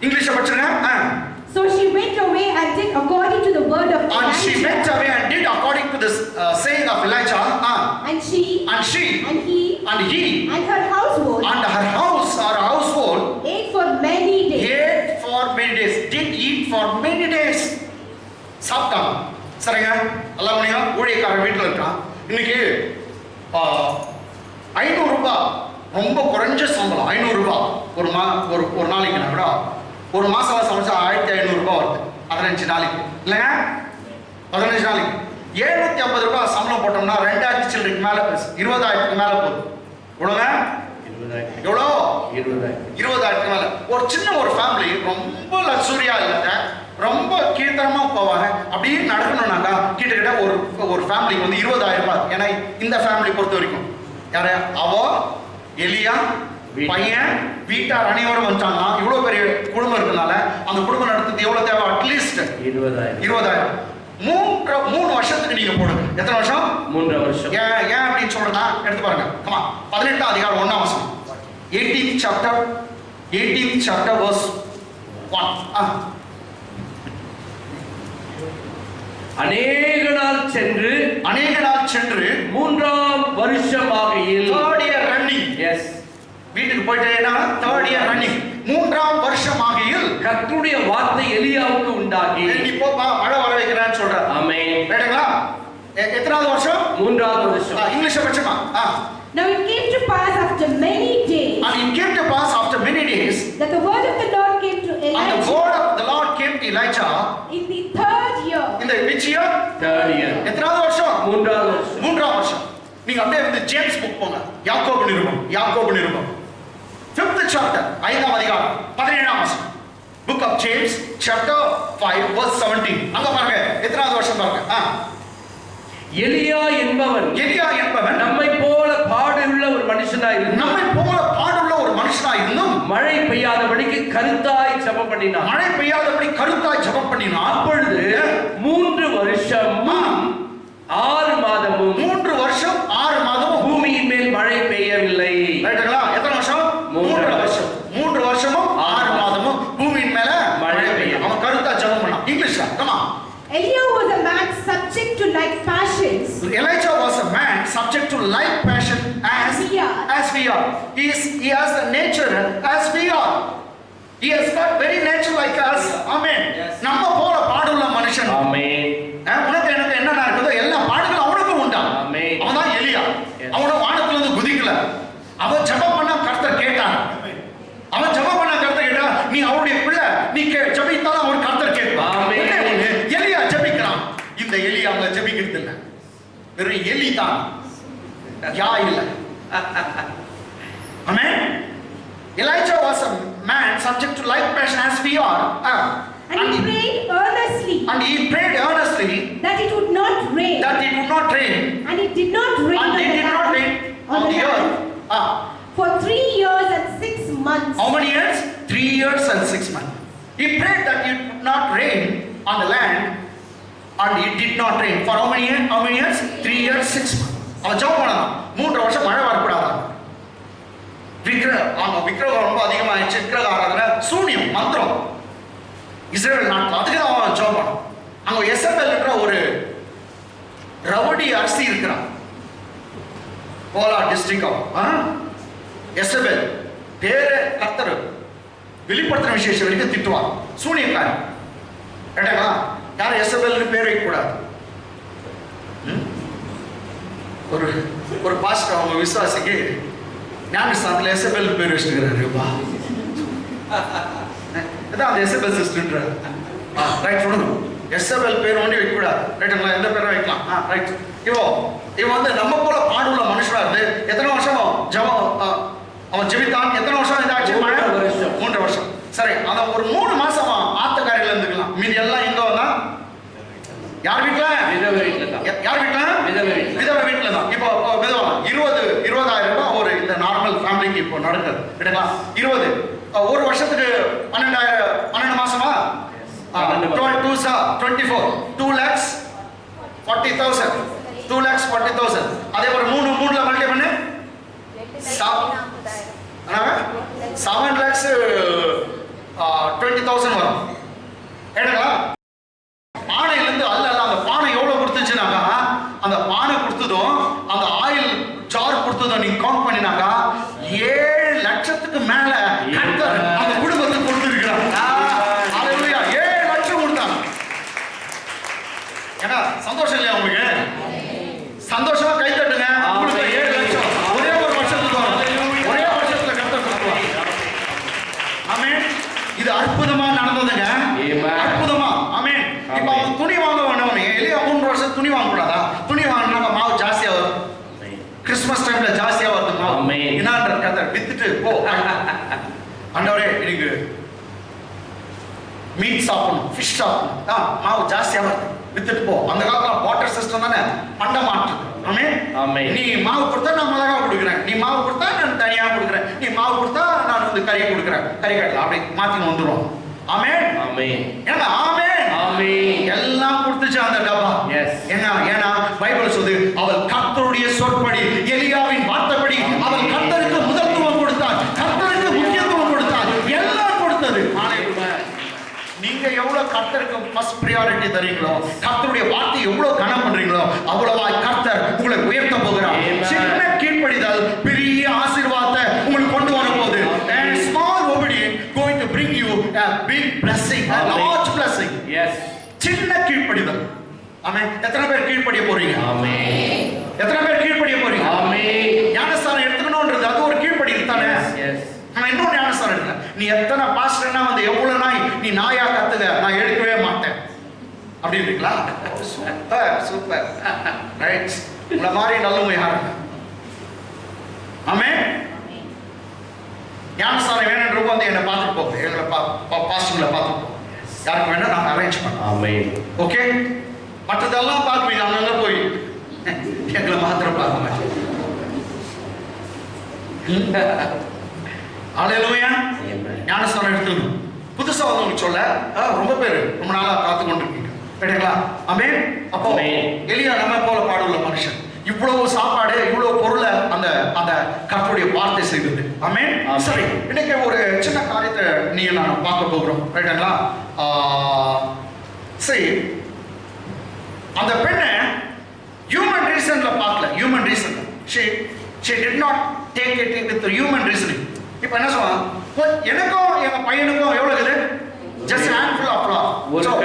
இங்கிலீஷ்ல படிச்சுங்க. So she went away and did according to the word of Elijah. And she went away and did according to the saying of Elijah. And she and he and her household ate for many days. Did eat for many days. சாப்பிட்டாங்க. சரிங்க, எல்லாம் முடியா. ஊழியக்கார வீட்டில் இருக்கான். இன்னைக்கு 500 ரூபாய் ரொம்ப குறைஞ்ச சம்பளம். 500 ரூபாய் ஒரு நாளைக்கு விட ஒரு மாசம் சமைச்சா 1500 ரூபாய் வருது. 15 நாளைக்கு இல்லைங்க, 15 நாளைக்கு 750 ரூபாய் சம்பளம் போட்டோம்னா 2000 சில்லறைக்கு மேல 20,000க்கு மேல போகுது. எவ்வளோங்க? எவ்வளோ? 20,000க்கு மேல. ஒரு சின்ன ஒரு ஃபேமிலி ரொம்ப லக்ஸுரியா இல்லாத ரொம்ப கீழ்த்தரமா போவாங்க. அப்படியே நடக்கணும்னாக்கா கிட்டத்தட்ட ஒரு ஃபேமிலிக்கு வந்து 20,000 ரூபாய். ஏன்னா இந்த ஃபேமிலி பொறுத்த வரைக்கும் யாரு? எலியா பையன் வீட்டார் அனைவரும் வந்துட்டாங்க. இவ்வளவு பெரிய குடும்பம் இருக்கனால அந்த குடும்பம் நடத்துறது எவ்வளவு தேவை? அட்லீஸ்ட் 20,000. 3 வருஷத்துக்கு நீங்க போடுங்க. எத்தனை வருஷம்? 3 வருஷம். ஏன் அப்படின்னு சொல்றேன்னா எடுத்து பாருங்க. கமா 18ஆம் அதிகாரம் 1ஆம் வசனம். 18th chapter verse 1. அநேக நாள் சென்று 3ஆம் வருஷமாகையில் 3rd year running. எஸ், வீட்டுக்கு போயிட்டேன்னா 3rd year running 3ஆம் வருஷமாகையில் கர்த்தருடைய வார்த்தை எலியாவுக்கு உண்டாகி, நீ போப்பா மழை வர வைக்கிறான்னு சொல்றார். ஆமென். ரைட்டுங்களா? எத்தனாவது வருஷம்? 3வது வருஷம். இங்கிலீஷ்ல படிச்சுமா. Now it came to pass after many days. And it came to pass after many days that the word of the Lord came to Elijah. And the word of the Lord came to Elijah in the 3rd year. In the which year? 3rd year. எத்தனாவது வருஷம்? 3வது வருஷம். 3ஆம் வருஷம். நீங்க அப்படியே வந்து ஜேம்ஸ் புக் போங்க. யாக்கோபு நிருபம் 5th chapter 5ஆம் அதிகாரம் 17ஆம் வசனம். Book of James chapter 5 verse 17. அங்க பாருங்க எத்தனாவது வருஷம் பாருங்க. எலியா என்பவன் நம்மை போல பாடுள்ள ஒரு மனுஷனாய் இருந்தும் மழை பெய்யாதபடிக்கு கருத்தாய் ஜெபம் பண்ணினான். அப்பொழுது 3 வருஷம் 6 மாதமும் 3 வருஷம் 6 மாதமும் பூமியின் மேல் மழை பெய்யவில்லை. ரைட்டுங்களா? எத்தனை வருஷம்? 3 வருஷம். like passion as we are. He has the nature as we are. He has got very nature like us. Amen. நம்ம போல பாடுள்ள மனுஷன். Amen. உனக்கு எனக்கு என்ன நடக்குதோ எல்லா பாடுகளும் அவனுக்கும் உண்டா. அவன் தான் எலியா. அவன வானத்துல இருந்து குதிக்கல. அவன் ஜெபம் பண்ணா கர்த்தர் கேட்டார். அவன் ஜெபம் பண்ணா கர்த்தர் கேட்டா, நீ அவருடைய பிள்ளை, நீ ஜெபித்தாலும் அவர் கர்த்தர் கேட்பார். எலியா ஜெபிக்கிறான். இந்த எலியா அவங்க ஜெபிக்கிறது இல்ல. வெறும் எலி தான். யா இல்ல. Amen. Elijah was a man subject to like passion as we are. And he prayed earnestly. And he prayed earnestly that it would not rain. That it would not rain. And it did not rain. And it did not rain on the earth. For 3 years and 6 months. How many years? 3 years and 6 months. He prayed that it would not rain on the land. And it did not rain. For how many years? How many years? 3 years, 6 months. அவன் ஜெபம் பண்ணான். 3 வருஷம் மழை வரக்கூடாது. விக்கிரகம் ரொம்ப அதிகமாயிடுச்சு. விக்கிரக ஆராதனை, சூனியம், மந்திரம் இஸ்ரேல் நாட்டில். அதுக்கு அவன் ஜெபம் பண்ணான். அங்க எசபெல் என்ற ஒரு ரவுடி அரசி இருக்கிறான். போலா டிஸ்ட்ரிக்ட் எசபெல் பேரு கர்த்தர் வெளிப்படுத்தின விசேஷம் வரைக்கும் திட்டுவான். சூனியக்காரி. கேட்டாங்களா? யாரும் எசபெல்னு பேர் வைக்க கூடாது. ஒரு பாஸ்டர் அவங்க விசுவாசிக்கு ஞானஸ்தானத்தில் எசபெல் பேர் வச்சுக்கிறாருப்பா. அதான் அந்த எசபெல் சிஸ்டர். ரைட் சொல்லணும். எசபெல் பேர் ஒன்றி வைக்க கூடாது. ரைட்டுங்களா? எந்த பேரும் வைக்கலாம். ரைட். இவன் வந்து நம்ம போல பாடுள்ள மனுஷனா இருந்து எத்தனை வருஷம் அவன் ஜெபித்தான். எத்தனை வருஷம் இதாச்சு? 3 வருஷம். சரி, அத ஒரு 3 மாசம் அவன் ஆத்தக்காரியில இருந்துக்கலாம். மீதி எல்லாம் எங்க வந்தா? யார் வீட்டுல? யார் வீட்டுல? விதவை வீட்டுல தான். இப்போ விதவா 20,000 ரூபாய் ஒரு இந்த நார்மல் ஃபேமிலிக்கு இப்போ நடக்குது. ரைட்டுங்களா? 20 ஒரு வருஷத்துக்கு 12 மாசமா 24 2,40,000 2,40,000. அதே ஒரு 3ல மல்டிப்ளை பண்ணு. 7,20,000 வரும். ஏடங்களா? பானையிலிருந்து அல்ல அந்த பானை எவ்வளவு கொடுத்துச்சுனாக்கா, அந்த பானை கொடுத்ததும் அந்த ஆயில் ஜார் கொடுத்ததும் நீங்க கவுண்ட் பண்ணினாக்கா 7 லட்சத்துக்கு மேல கர்த்தர் அந்த குடும்பத்துக்கு கொடுத்திருக்கிறார். ஹalleluya. 7 லட்சம் கொடுத்தாங்க. ஏன்னா சந்தோஷம் இல்லையா உங்களுக்கு? சந்தோஷமா கை தட்டுங்க. உங்களுக்கு 7 லட்சம் ஒரே ஒரு வருஷத்துக்கு வரும். ஒரே வருஷத்துல கர்த்தர் கொடுப்பார். ஆமென். இது அற்புதமா நடந்ததுங்க. அற்புதமா. ஆமென். இப்போ அவன் துணி வாங்க வேணும். எலியா 3 வருஷம் துணி வாங்க கூடாதா? துணி வாங்கினாக்க மாவு ஜாஸ்தியா வரும். கிறிஸ்மஸ் டைம்ல ஜாஸ்தியா வருது மாவு. என்னன்ற கதை வித்துட்டு போ. ஆண்டவரே எனக்கு மீட் சாப்பிடணும், ஃபிஷ் சாப்பிடணும், மாவு ஜாஸ்தியா வருது, வித்துட்டு போ. அந்த காலத்துல வாட்டர் சிஸ்டம் தானே, பண்ட மாட்டு. நீ மாவு கொடுத்தா நான் மிளகா கொடுக்குறேன், நீ மாவு கொடுத்தா நான் தனியா கொடுக்குறேன், நீ மாவு கொடுத்தா நான் வந்து கறி கொடுக்குறேன், கறி கட்டல அப்படி மாத்தி வந்துடும். ஆமென். ஆமென். ஏன்னா ஆமென். ஆமென். எல்லாம் கொடுத்துச்சு அந்த டப்பா. ஏன்னா பைபிள் சொல்லுது, அவள் கர்த்தருடைய சொற்படி, எலியாவின் வார்த்தைப்படி அவள் கர்த்தருக்கு முதல்த்துவம் கொடுத்தாள், கர்த்தருக்கு முக்கியத்துவம் கொடுத்தாள், எல்லாம் கொடுத்தது. நீங்க எவ்வளவு கர்த்தருக்கு ஃபர்ஸ்ட் பிரியாரிட்டி தரீங்களோ, கர்த்தருடைய வார்த்தை எவ்வளவு கனம் பண்றீங்களோ, அவ்வளவாய் கர்த்தர் உங்களை உயர்த்த போகிறார். சின்ன கீழ்ப்படிதல் பெரிய ஆசீர்வாதத்தை உங்களுக்கு கொண்டு வர போகுது. And small obedience going to bring you a big blessing, a large blessing. Yes. சின்ன கீழ்ப்படிதல். ஆமென். எத்தனை பேர் கீழ்ப்படிய போறீங்க? ஆமென். எத்தனை பேர் கீழ்ப்படிய போறீங்க? ஆமென். ஞானஸ்தானம் எடுத்துக்கணும்ன்றது அது ஒரு கீழ்ப்படிதல் தானே. எஸ். நான் இன்னொரு ஞானஸ்தானம் எடுக்கிறேன். நீ எத்தனை பாஸ்டர்னா வந்து எவ்வளவு நாய் நீ நாயா கத்துக்க, நான் எடுக்கவே மாட்டேன் அப்படின்றீங்களா? Super super. ரைட். உங்களை மாதிரி நல்லவங்க யாருங்க? ஆமென். ஞானஸ்தானம் வேணும்ன்றவங்க வந்து என்னை பார்த்துட்டு போங்க, எங்களை பாஸ்டர்களை பார்த்துட்டு போங்க. யாருக்கு வேணா நாங்கள் அரேஞ்ச் பண்ணோம். ஆமென். ஓகே. மற்றதெல்லாம் பார்க்குவீங்க, அங்கங்க போய் எங்களை மாத்திரம் பார்க்க மாட்டேன். ஹல்லேலூயா. ஞானஸ்தானம் எடுத்துக்கணும். புதுசா வந்து சொல்ல ரொம்ப பேர் ரொம்ப நாளா காத்து கொண்டிருக்கீங்க. கேட்டீங்களா? ஆமென். அப்போ எலியா நம்ம போல பாடுள்ள மனுஷன், இவ்வளவு சாப்பாடு இவ்வளவு பொருளை அந்த அந்த கர்த்தருடைய வார்த்தை செய்தது. ஆமென். சரி, இன்னைக்கு ஒரு சின்ன காரியத்தை நீங்க நான் பார்க்க போகிறோம். ரைட்டுங்களா? சரி, அந்த பெண்ணை ஹியூமன் ரீசன்ல பார்க்கல. Human reason she she did not take it with human reasoning. இப்போ என்ன சொல்றான், எனக்கும் எங்க பையனுக்கும் எவ்வளவு இருக்குது, just handful of flour.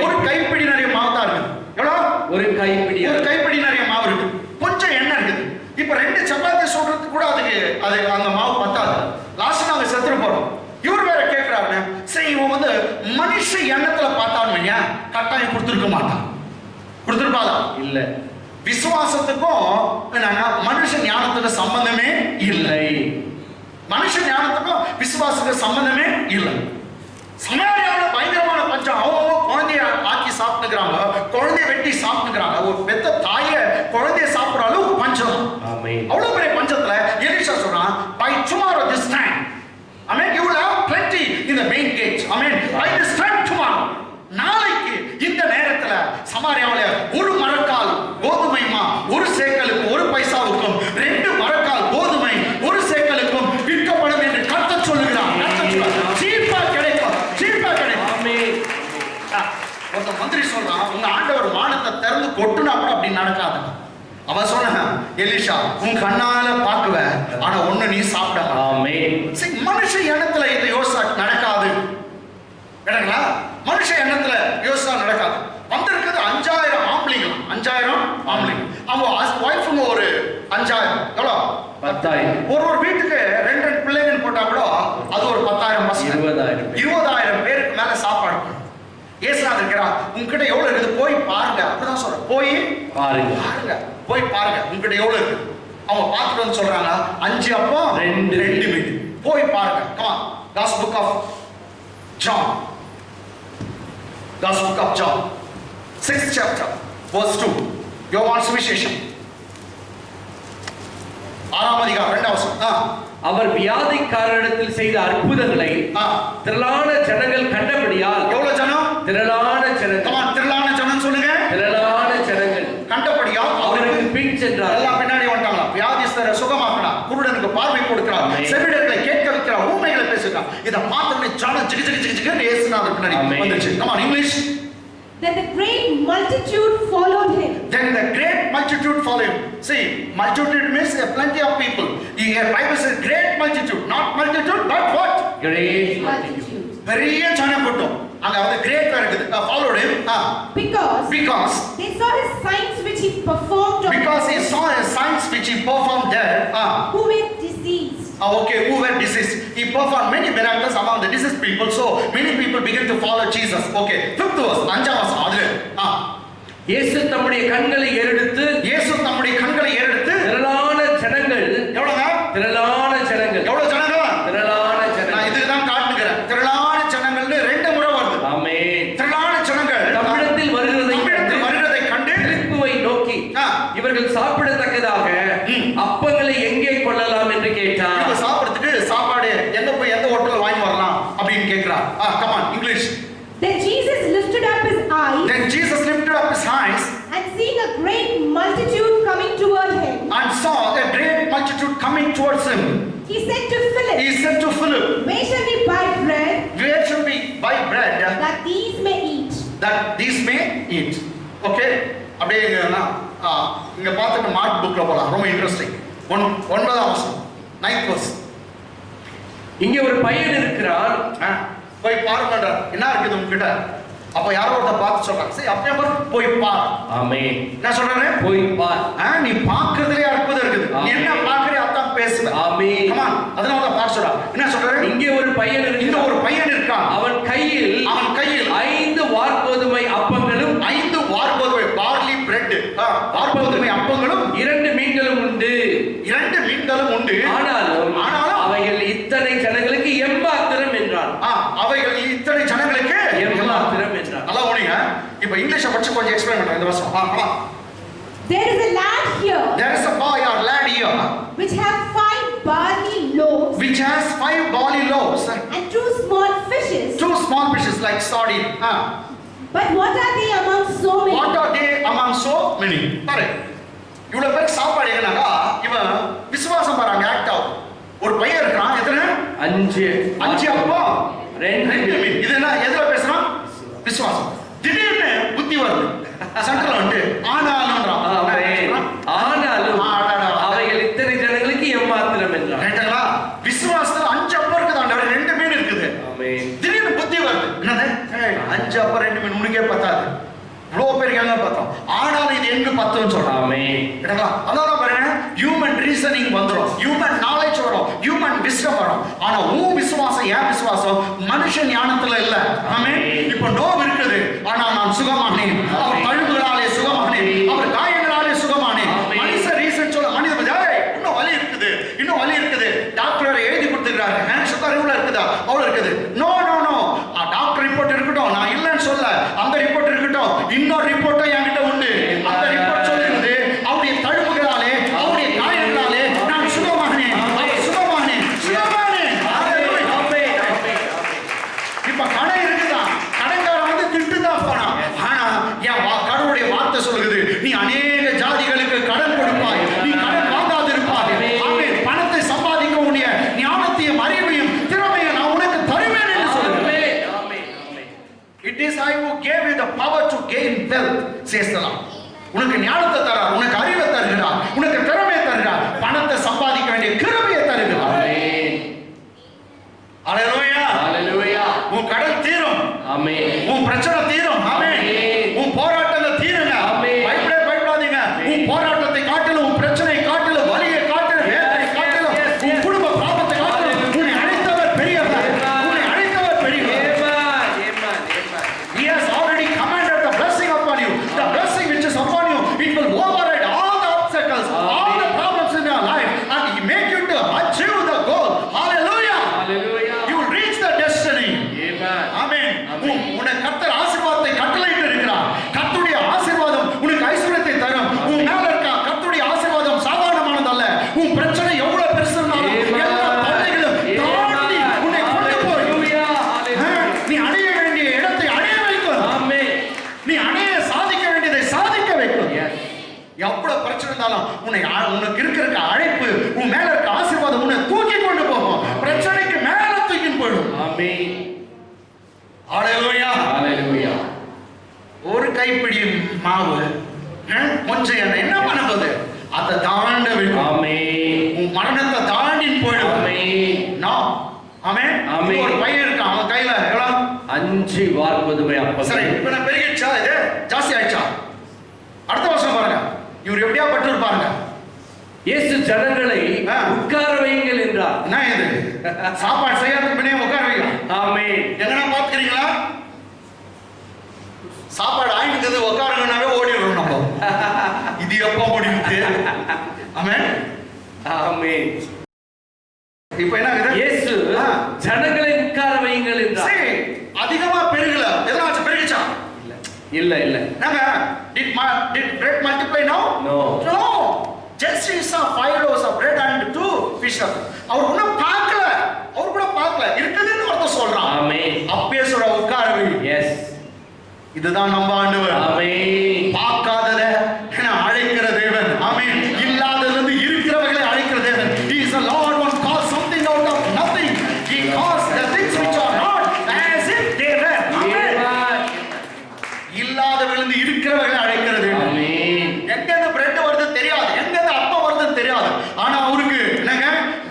ஒரு கைப்பிடி நிறைய மாவு தான் இருக்கு. எவ்வளவு? ஒரு கைப்பிடி நிறைய மாவு இருக்கு, கொஞ்சம் எண்ணெய் இருக்குது. இப்போ 2 சப்பாத்தி சுடுறதுக்கு கூட அது அந்த மாவு பத்தாது. லாஸ்ட் நாங்க செத்துற போறோம். இவர் வேற கேட்கிறாரு, சரி இவன் வந்து மனுஷ எண்ணத்துல பார்த்தான்னு கட்டாயம் கொடுத்துருக்க மாட்டான். கொடுத்துருப்பாளா? இல்ல. விசுவாசத்துக்கும் மனுஷ ஞானத்துக்கு சம்பந்தமே இல்லை. மனுஷ ஞானத்துக்கும் விசுவாசத்துக்கு சம்பந்தமே இல்லை. சமாரியாவில் பயங்கரமான பஞ்சம். அவங்க குழந்தைய ஆக்கி சாப்பிட்டுக்கிறாங்க, குழந்தைய வெட்டி சாப்பிட்டுக்கிறாங்க. ஒரு பெத்த தாய குழந்தைய சாப்பிடுற அளவுக்கு பஞ்சம். அவ்வளவு பெரிய பஞ்சத்துல எலிஷா சொல்றான், by tomorrow this time, I mean you will have plenty in the main gate. I mean by this time tomorrow, நாளைக்கு இந்த நேரத்துல சமாரியாவில ஒரு மரக்கால் கோதுமைமா ஒரு சேக்கலுக்கும் ஒரு பைசாவுக்கும் 2 மரக்கால் கோதுமை ஒரு சேக்கலுக்கும் விற்கப்படும் என்று கர்த்தர் சொல்லுகிறார். சீப்பா கிடைக்கும், சீப்பா கிடைக்கும். ஒரு மந்திரி சொல்றான், உங்க ஆண்டவர் வானத்தை திறந்து கொட்டுனா கூட அப்படி நடக்காது. அவன் சொன்னான், எலிஷா உன் கண்ணால பாக்குவ, ஆனா ஒண்ணு நீ சாப்பிட. மனுஷ எண்ணத்துல இது யோசா நடக்காது. மனுஷ எண்ணத்துல யோசா நடக்காது. வந்திருக்கிறது 5000 ஆம்பளைங்க, 5000 ஆம்பளைங்க. அவங்க ஒய்ஃபுங்க ஒரு 5000, எவ்வளோ 10,000. ஒரு வீட்டுக்கு 2 பிள்ளைங்க போட்டா கூட அது ஒரு 10,000 பசங்க, 20,000 பேருக்கு மேல சாப்பாடு. ஏசுநாதர் இருக்கிறா, உங்ககிட்ட எவ்வளவு இருக்குது போய் பாருங்க. அப்படிதான் சொல்றேன், போய் பாருங்க, போய் பாருங்க உங்ககிட்ட எவ்வளவு இருக்கு. அவங்க பார்த்துட்டு வந்து சொல்றாங்க, 5 அப்பம் 2 மீன். போய் பாருங்க. Come on, Gospel book of John, Gospel book of John, 6th chapter, verse 2. யோவான் சுவிசேஷம் 6ஆம் அதிகாரம் 2ஆம் வசனம். அவர் வியாதிக்காரரிடத்தில் செய்த அற்புதங்களை திரளான ஜனங்கள் கண்டபடியால். எவ்வளவு ஜனம்? திரளான ஜனங்கள். திரளான ஜனம் சொல்லுங்க. திரளான ஜனங்கள் கண்டபடியால் அவருக்கு பின் சென்றார். எல்லாம் பின்னாடி வந்துட்டாங்க. வியாதிஸ்தரை சுகமாக்குறார், குருடனுக்கு பார்வை கொடுக்கிறார், செவிடர்களை கேட்க வைக்கிறார், ஊமைகளை பேசுகிறார். இதை பார்த்தோன்னே ஜனம் ஜிகு ஜிகு ஜிகு ஜிகு இயேசுநாதர் பின்னாடி வந்துச்சு. Come on, English. Then the great multitude followed him. Then the great multitude followed him. See, multitude means a plenty of people. Here Bible says great multitude, not multitude, but what? Great multitude. பெரிய ஜன கூட்டம். அங்க வந்து great இருக்குது. Followed him. Because they saw his signs which he performed. Because he saw his signs which he performed there. Who were diseased. Okay, who were diseased. He performed many miracles among the diseased people. So many people began to follow Jesus. Okay, 5th verse, 5ஆம் வசனம். அதுல இயேசு தம்முடைய கண்களை ஏறெடுத்து திரளான ஜனங்கள். எவ்வளவுங்க? திரளான ஜனங்கள். எவ்வளவு ஜனங்கள்? திரளான ஜனங்கள். நான் இதுக்கு தான் காட்டுகிறேன். திரளான ஜனங்கள்னு 2 முறை வருது. ஆமென். திரளான ஜனங்கள் நம்மிடத்தில் வருகிறதை கண்டு பிலிப்புவை நோக்கி இவர்கள் சாப்பிடத்தக்கதாக அப்பங்களை எங்கே கொள்ளலாம் என்று கேட்டார். இவங்க சாப்பிடுறதுக்கு சாப்பாடு எந்த ஹோட்டல்ல வாங்கி வரலாம் அப்படின்னு கேக்குறார். Come on, English. Then Jesus lifted up his eyes. And seeing a great multitude coming toward him. And saw a great multitude coming towards him. He said to Philip. Where shall we buy bread? That these may eat. Okay. அப்படியே இங்க பார்த்துட்டு மார்க் புக்ல போலாம். ரொம்ப இன்ட்ரெஸ்டிங். 9ஆம் வசனம், 9th verse. இங்கே ஒரு பையன் இருக்கிறார், போய் பாருங்கடா, என்ன இருக்குது உங்ககிட்ட. அப்ப யாரோ ஒருத்தர் பார்த்து சொல்றாங்க, சரி அப்படியே போய் பார். ஆமென். என்ன சொல்றாரு? போய் பார். நீ பார்க்கிறதுலயே அற்புதம் இருக்குது. நீ என்ன பார்க்கறியோ அதான் பேசுவ. ஆமென். come on, அதனால தான் பார் சொல்றா. என்ன சொல்றாரு? இங்கே ஒரு பையன் இருக்கான். அவன் கையில் 5 வார்கோதுமை அப்பங்களும் 5 வார்கோதுமை பார்லி பிரெட், வார்கோதுமை அப்பங்களும் 2 மீன்களும் உண்டு. ஆனாலும் அவைகள் இத்தனை ஜனங்களுக்கு எம்மாத்திரம் என்றான். அவைகள் இத்தனை ஜனங்களுக்கு எம்மாத்திரம் என்றான். நல்லா ஓடுங்க. இப்போ இங்கிலீஷை படிச்சு கொஞ்சம் எக்ஸ்பிளைன் பண்றேன் இந்த வருஷம். There is a lad here. There is a boy or lad here which have 5 barley loaves. Which has 5 barley loaves. And 2 small fishes. 2 small fishes like sardine. But what are they among so many? பாரு. இவ்வளவு பேருக்கு சாப்பாடு எங்கனாக்கா இவன் விசுவாசம் பாருங்க ஆக்ட் ஆகும். ஒரு பையன் இருக்கான், எத்தனை? 5 அப்போ 2 மீன். இது என்ன எதுல பேசுறான்? விசுவாசம். திடீர்னு புத்தி வருது. சென்ட்ரல் வந்து ஆனாலும் அவைகள் இத்தனை ஜனங்களுக்கு எம்மாத்திரம் ரீசனிங் வந்துரும், ஹியூமன் நாலேஜ் வரும், ஹியூமன் விஸ்டம் வரும். ஆனா உன் விசுவாசம், என் விசுவாசம் மனுஷன் ஞானத்துல இல்ல. ஆமென். இப்போ நோவு இருக்குது, ஆனா நான் சுகமானேன். அவர் தழும்புகளாலே சுகமானேன், அவர் காயங்களாலே சுகமானேன். மனுஷன் ரீசன் சொல்ல, மனிதன் இன்னும் வலி இருக்குது, இன்னும் வலி இருக்குது, டாக்டர் எழுதி கொடுத்துக்கிறாரு, சுகர் இவ்வளவு இருக்குதா அவ்வளவு இருக்குது. No no no, doctor report இருக்கட்டும், நான் இல்லைன்னு சொல்ல, அந்த ரிப்போர்ட் இருக்கட்டும், இன்னொரு ரிப்போர்ட்டும் என்கிட்ட உண்டு. அந்த ரிப்போர்ட் சொல்லுகிறது அவருடைய தழும்புகளாலே, அவருடைய காயங்களாலே நான் சுகமானேன், சுகமானேன், சுகமானேன். இப்ப கடை இருக்குதா, கடைக்காரன் வந்து திட்டு தான் போனான். ஆனா என் கடவுளுடைய வார்த்தை சொல்லுது, நீ அநேக ஜாதிகளுக்கு கடன் கொடுப்பாய், நீ கடன் வாங்காதிருப்பாய். ஆமென். பணத்தை சம்பாதிக்க உடைய ஞானத்தையும் அறிவையும் திறமையும் நான் உனக்கு தருவேன் என்று சொல்லுகிறேன். It is I who gave you the power to gain wealth, says the Lord. உனக்கு ஞானத்தை தரார், உனக்கு அறிவை தருகிறார், உனக்கு திறமையை தருகிறார், பணத்தை சம்பாதிக்க வேண்டிய கிருபையை தருகிறார். ஹalleluya, ஹalleluya. உன் கடன் தீரும். ஆமென். உன் பிரச்சனை தீரும். ஆமென். உன் போராட்டங்கள் தீருங்க. ஆமென். பயப்படாதீங்க. உன் போராட்டத்தை காட்டிலும், உன் பிரச்சனை காட்டிலும், வலியை காட்டிலும், வேதனை காட்டிலும், உன் குடும்ப பாவத்தை காட்டிலும் உன்னை அழைத்தவர் பெரியவர். உன்னை அழைத்தவர் பெரியவர். He has already commanded the blessing upon you. The blessing which is upon you, it will override all the obstacles, all the problems in your life, and he make you to achieve the goal. Hallelujah. Hallelujah. You will reach the destiny. Amen. Amen. உனக்கு கர்த்தர் ஆசீர்வாதத்தை கட்டளையிட்டு இருக்கிறார். கர்த்தருடைய ஆசீர்வாதம் உனக்கு ஐஸ்வரியத்தை தரும். உன் மேல இருக்க கர்த்தருடைய ஆசீர்வாதம் சாதாரணமானதல்ல. உன் பிரச்சனை எவ்வளவு பெருசுனாலும் எல்லா தடைகளும் தாண்டி உன்னை கொண்டு போய் நீ அடைய வேண்டிய இடத்தை அடைய வைக்கும். ஆமென். நீ அடைய சாதிக்க வேண்டியதை சாதிக்க வைக்கும். எவ்வளவு பிரச்சனை இருந்தாலும் உனக்கு இருக்கிற அழைப்பு, உன் மேல இருக்க ஆசீர்வாதம் உன்னை தூக்கி கொண்டு போகும். பிரச்சனைக்கு மேல தூக்கி போயிடும். ஆமென். ஹalleluya, ஹalleluya. ஒரு கைப்பிடி மாவு கொஞ்சம் என்ன பண்ண போகுது, அதை தாண்ட வைக்கும். ஆமென். உன் மரணத்தை தாண்டி போயிடும். ஆமென். நான் ஆமென். ஆமென். ஒரு பையன் இருக்கான், அவன் கையில எவ்வளவு 5 வார்ப்புதுமை அப்பம். சரி, இப்ப நான் பெருகிடுச்சா, இது ஜாஸ்தி ஆயிடுச்சா? அடுத்த வருஷம் பாருங்க இவர் எப்படியா பட்டு பாருங்க. இயேசு ஜனங்களை உட்கார வையுங்கள் என்றார். என்ன இது, சாப்பாடு செய்யறதுக்கு முன்னே உட்கார வைங்க. ஆமென். எங்கனா பாத்துக்கிறீங்களா? சாப்பாடு ஆயிடுது உட்காருங்கனாவே ஓடிடுறோம் நம்ம. இது எப்போ முடியுது? ஆமென். ஆமென். இப்போ என்ன ஆகுது? இயேசு ஜனங்களை உட்கார வையுங்கள் என்றார். சரி, அதிகமா பெருகல, எதனாச்சு பெருகிச்சா? இல்ல இல்ல. நாங்க did bread multiply now? No. No. Just he saw 5 loaves of bread and 2 fishes. அவர் ஒண்ணு பார்க்கல, அவர் கூட பார்க்கல, இருக்குதுன்னு ஒருத்தர் சொல்றான். ஆமென். அப்பே சொல்ற உட்காருங்க. எஸ். இதுதான் நம்ம ஆண்டவர். ஆமென். பார்க்காதத அழைக்கிற தேவன். ஆமென். இல்லாததிலிருந்து இருக்கிறவர்களை அழைக்கிற தேவன். He is a Lord who calls something out of nothing. He calls the things which are not as if they were. ஆமென். இல்லாதவர்களிருந்து இருக்கிறவர்களை அழைக்கிற தேவன். ஆமென். எங்க இந்த பிரெட் வருது தெரியாது, எங்க இந்த அப்பம் வருது தெரியாது, ஆனா அவருக்கு என்னங்க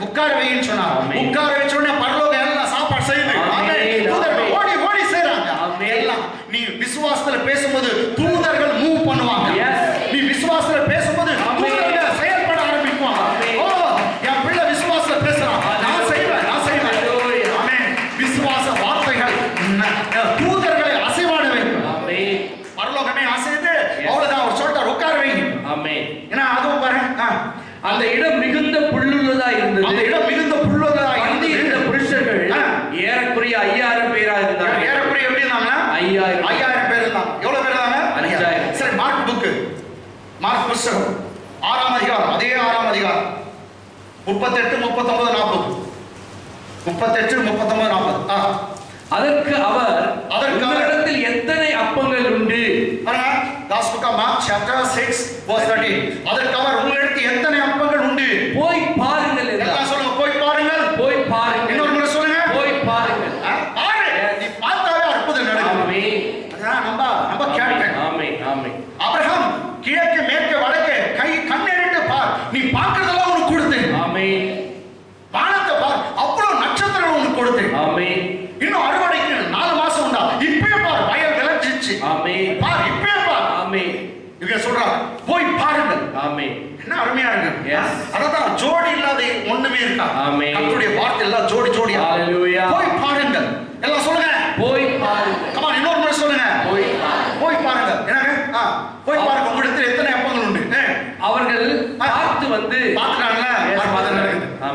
உட்கார வைன்னு சொன்னார். உட்கார வச்ச உடனே பரலோகம் எல்லாம் சாப்பாடு செய்யுது. ஆமென். தூதர்கள் ஓடி ஓடி செய்றாங்க. எல்லாம் நீ விசுவாசத்துல பேசும்போது தூதர்கள் மூவ் பண்ணுவாங்க. நீ விசுவாசத்துல பேசும்போது தூதர்கள் செயல்பட ஆரம்பிப்பாங்க. ஓ, என் பிள்ளை விசுவாசத்துல பேசுறான், நான் செய்வேன், நான் செய்வேன். ஆமென். விசுவாச வார்த்தைகள் தூதர்களை அசைவாட வைக்கும். ஆமென். பரலோகமே அசைது. அவ்வளவுதான், அவர் சொல்றார் உட்கார வைங்க. ஆமென். ஏன்னா அதுவும் பாருங்க, அந்த இடம் மிகுந்த புல்லுள்ளதா இருந்தது. அந்த இடம் மிகுந்த புல்லுள்ளதா இருந்தது. இந்த புருஷர்கள் ஏறக்குறைய 5000 பேரா இருந்தாங்க. ஏறக்குறைய எப்படி இருந்தாங்க? 5000 பேர் இருந்தாங்க. எவ்வளவு பேர் இருந்தாங்க? 5000. சரி, மார்க் புக், மார்க் புத்தகம் 6ஆம் அதிகாரம், அதே 6ஆம் அதிகாரம் 38, 39, 40. 38, 39, 40. அதற்கு அவர் உங்களிடத்தில் எத்தனை அப்பங்கள் உண்டு? Gospel of Mark chapter 6 verse 13. அதற்கு அவர் உங்களிடத்தில் எத்தனை அப்பங்கள் உண்டு? போய் பாருங்கள். எல்லாம் சொல்லுங்க, போய் பாருங்கள். போய் பாருங்கள். இன்னொரு முறை சொல்லுங்க, போய் பாருங்கள். பாரு, நீ பார்த்தாவே அற்புதம் நடக்கும். ஆமென். அதான் நம்ம கேட்கிறேன். ஆமென். ஆமென். ஆபிரகாம் கிழக்கு மேற்கு வடக்கு கண்ணெடுத்து பார், நீ பார்க்கிறதெல்லாம் உனக்கு கொடுத்தேன். ஆமென். வானத்தை பார், அவ்வளவு நட்சத்திரங்கள் உனக்கு கொடுத்தேன். ஆமென். இன்னும் அறுவடைக்கு 4 மாசம் உண்டா, இப்பவே பார், வயல் விளைஞ்சிச்சு. ஆமென். பார், இப்பவே பார். ஆமென். இங்க சொல்றாங்க, போய் பாருங்கள். ஆமென். என்ன அருமையா இருக்கு. அதான் ஜோடி இல்லாத ஒண்ணுமே இருக்கா? ஆமென். கர்த்தருடைய வார்த்தை எல்லாம் ஜோடி ஜோடியா. ஹalleluya. போய் பாருங்கள். எல்லாம் சொல்லுங்க. போய் பாருங்க. come on இன்னொரு முறை சொல்லுங்க. போய் பாருங்க. போய் பாருங்க. என்னங்க? போய் பாருங்க. உங்களிடத்தில் எத்தனை அப்பங்கள் உண்டு? அவர்கள் பார்த்து வந்து பார்த்துட்டாங்களா?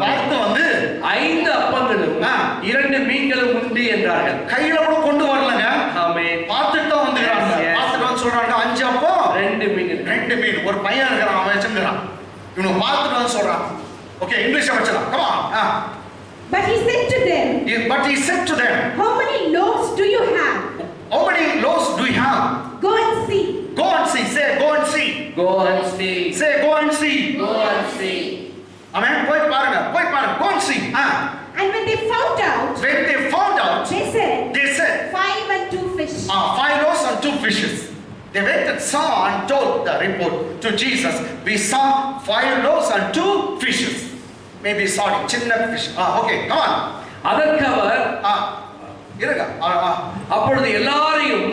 பார்த்து வந்து 5 அப்பங்களும் 2 மீன்களும் உண்டு என்றார்கள். கையில கூட கொண்டு வரலங்க. ஆமென். பார்த்துட்டு தான் வந்துக்கிறாங்க. பார்த்துட்டு வந்து சொல்றாங்க 5 அப்பம் 2 மீன். 2 மீன். ஒரு பையன் இருக்கிறான், அவன் வச்சுக்கிறான். இவனை பார்த்துட்டு வந்து சொல்றான். ஓகே, இங்கிலீஷ்ல வச்சலாம். come on. But he said to them, but he said to them, how many loaves do you have? how many loaves do you have? Go and see. Go and see. Say go and see. Go and see. Say go and see. Go and see. Amen. போய் பாருங்க. போய் பாருங்க. Go and see. And when they found out, they said 5 and 2 fish. 5 loaves and 2 fishes. They went and saw and told the report to Jesus. We saw 5 loaves and 2 fishes. Maybe sorry, சின்ன fish. Okay, come on. அதற்கு அவர் இருங்க. அப்பொழுது எல்லாரையும்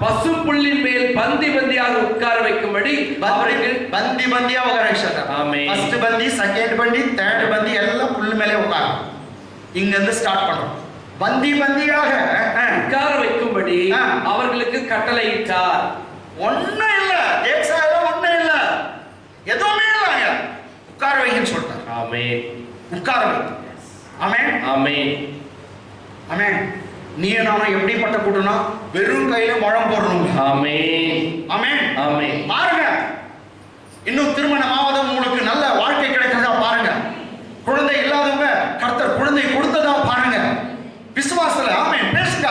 பசு புல்லின் மேல் பந்தி பந்தியாக உட்கார வைக்கும்படி அவர்கள் பந்தி பந்தியா உட்கார வச்சாங்க. ஆமென். ஃபர்ஸ்ட் பந்தி, செகண்ட் பந்தி, தேர்ட் பந்தி எல்லாம் புல் மேலே உட்கார. இங்க இருந்து ஸ்டார்ட் பண்றோம். பந்தி பந்தியாக உட்கார வைக்கும்படி அவர்களுக்கு கட்டளையிட்டார். ஒண்ணும் இல்ல, ஏக்ஸால ஒண்ணும் இல்ல, எதுவுமே இல்லங்க. உட்கார வைன்னு சொல்றார். ஆமென். உட்கார வை. ஆமென். ஆமென். ஆமென். நீ நானும் எப்படிப்பட்ட கூட்டம்னா வெறும் கையில முழம் போடுறோம். ஆமென். ஆமென். ஆமென். பாருங்க, இன்னும் திருமணமாவதும் உங்களுக்கு நல்ல வாழ்க்கை கிடைக்கிறதா பாருங்க. குழந்தை இல்லாதவங்க கர்த்தர் குழந்தை கொடுத்ததா பாருங்க. விசுவாசத்துல ஆமென் பேசுங்க.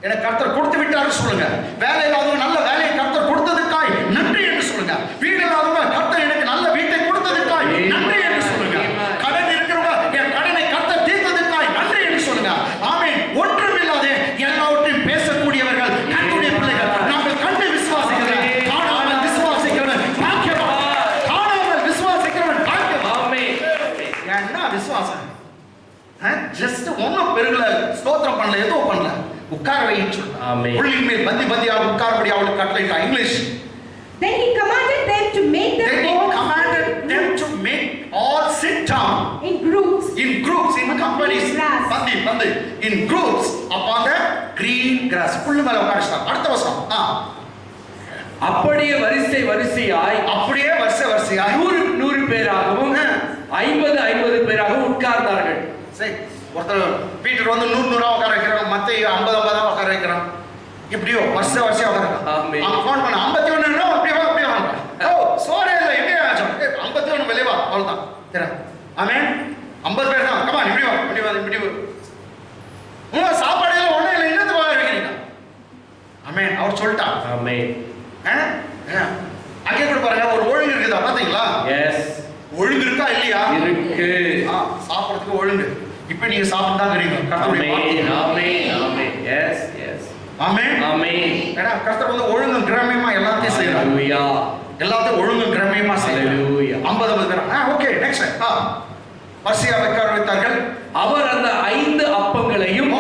எனக்கு கர்த்தர் கொடுத்து விட்டாரு சொல்லுங்க. வேலை இல்லாதவங்க நல்ல வேலையை கர்த்தர் கொடுத்ததுக்காய் நன்றி என்று சொல்லுங்க. வீடு இல்லாதவங்க கர்த்தர் எனக்கு நல்ல வீட்டை கொடுத்ததுக்காய் நன்றி என்று சொல்லுங்க. கடன் இருக்கிறவங்க என் கடனை கர்த்தர் தீர்த்ததுக்காய் நன்றி என்று சொல்லுங்க. ஆமென். ஒன்றுமில்லாத எல்லாவற்றையும் பேசக்கூடியவர்கள் கர்த்தருடைய பிள்ளைகள். நாங்கள் கண்டு விசுவாசிக்கிறோம். காணாமல் விசுவாசிக்கிறவன் பாக்கியவான். காணாமல் விசுவாசிக்கிறவன் பாக்கியவான். ஆமென். என்ன விசுவாசம்? ஜஸ்ட் ஒன்னும் பெருகல, ஸ்தோத்திரம் பண்ணல, ஏதோ பண்ணல, உட்கார வைன்னு சொல்றான். ஆமென். புள்ளின் மேல் பந்தி பந்தியாக உட்கார்படி அவளுக்கு கட்டளையிட்டா. English. Then he commanded them to make Then he them commanded them to make all sit down in groups, in companies. Grass. பந்தி in groups upon the green grass. புல்லு மேல உட்கார்ச்சான். அடுத்த வசனம். அப்படியே வரிசையாய் 100 பேராகவும் 50 பேராகவும் உட்கார்ந்தார்கள். சரி, ஒருத்தர் வீட்டுக்கு வந்து 100 உட்கார வைக்கிறாங்க, மத்த 50 உட்கார வைக்கிறாங்க. இப்படியோ வரிசையா உட்கார. ஆமென். அவன் ஃபோன் பண்ண 51 அப்படியே வாங்க. ஓ சோரே இல்ல, எங்க ஆச்சு? 51 வெளிய வா, அவ்வளவுதான். சரி. ஆமென். 50 பேர் தான். கம் ஆன், இப்படி வா. உங்க சாப்பாடு எல்லாம் ஒண்ணே இல்ல, என்னது வா வைக்கிறீங்க? ஆமென். அவர் சொல்லிட்டார். ஆமென். அங்கே கூட பாருங்க, ஒரு ஒழுங்கு இருக்குதா பாத்தீங்களா? எஸ். ஒழுங்கு இருக்கா இல்லையா? இருக்கு. சாப்பிடுறதுக்கு ஒழுங்கு. இப்போ நீங்க சாப்பிட்டு தான் இருக்கீங்க. கர்த்தருடைய வார்த்தை. ஆமென். ஆமென். எஸ். எஸ். ஆமென். ஆமென். ஏன்னா கர்த்தர் வந்து ஒழுங்கும் கிரமமா எல்லாத்தையும் செய்யறார். ஹalleluya. எல்லாத்தையும் ஒழுங்கும் கிரமமா செய்யறார். ஹalleluya. 50 பேர். Okay, next. வரிசையா உட்கார வைத்தார்கள். அவர் அந்த 5 அப்பங்களையும்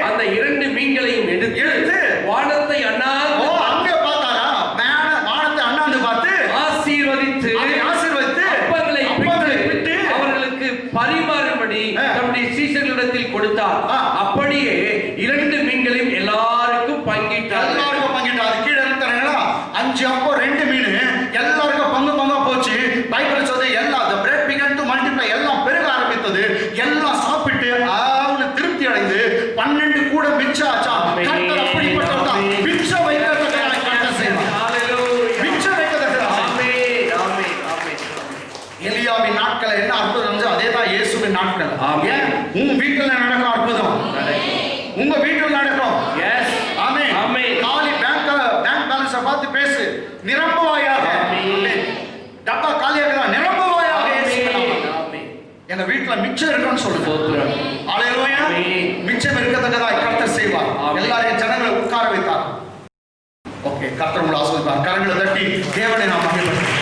அந்த 2 மீன்களையும் எடுத்து வானத்தை அண்ணாந்து அங்கே பார்த்தாரா? வானத்தை அண்ணாந்து பார்த்து ஆசீர்வதித்து அப்பங்களை பிட்டு அவர்களுக்கு பரிமாறும்படி தம்முடைய சீஷர்களிடத்தில் கொடுத்தார். அப்படியே 2 மீன்களையும் எல்லாருக்கும் பங்கிட்டார். கீழே இருக்கிறாங்களா? 5 அப்போ 2 மீன் எல்லாருக்கும் பங்கா போச்சு. பைபிள் சொல்றது எல்லாம் the bread began to multiply, எல்லாம் பெருக ஆரம்பித்தது. எல்லாம் சாப்பிட்டு அவனு திருப்தி அடைந்து 12 கூட மிச்சம் ஆச்சா. கர்த்தர் அப்படிப்பட்டவர். மிச்ச வைக்கிறதுக்காக கர்த்தர் செய்வார். ஹalleluya. மிச்ச வைக்கிறதுக்காக. ஆமென். ஆமென். ஆமென். எலியாவின் நாட்கள் என்ன அற்புதம் இருந்துச்சு, அதேதான் இயேசுவின் நாட்கள். ஆமென். உங்க வீட்டுல நடக்கும் அற்புதம் உங்க வீட்டுல நடக்கும். எஸ். ஆமென். ஆமென். காலி பேங்க் பேலன்ஸை பார்த்து பேசு, நிரம்புவாயாக. டப்பா காலியாக நிரம்புவாயாக. எங்க வீட்டுல மிச்சம் இருக்குன்னு சொல்லுங்க. ஹalleluya. மிச்சம் இருக்கத்தக்கதா கர்த்தர் செய்வார். எல்லாரையும் ஜனங்களை உட்கார வைத்தார். ஓகே, கர்த்தர் உங்களை ஆசீர்வதிப்பார். கரங்களை தட்டி தேவனை நாம் மகிழ்வோம்.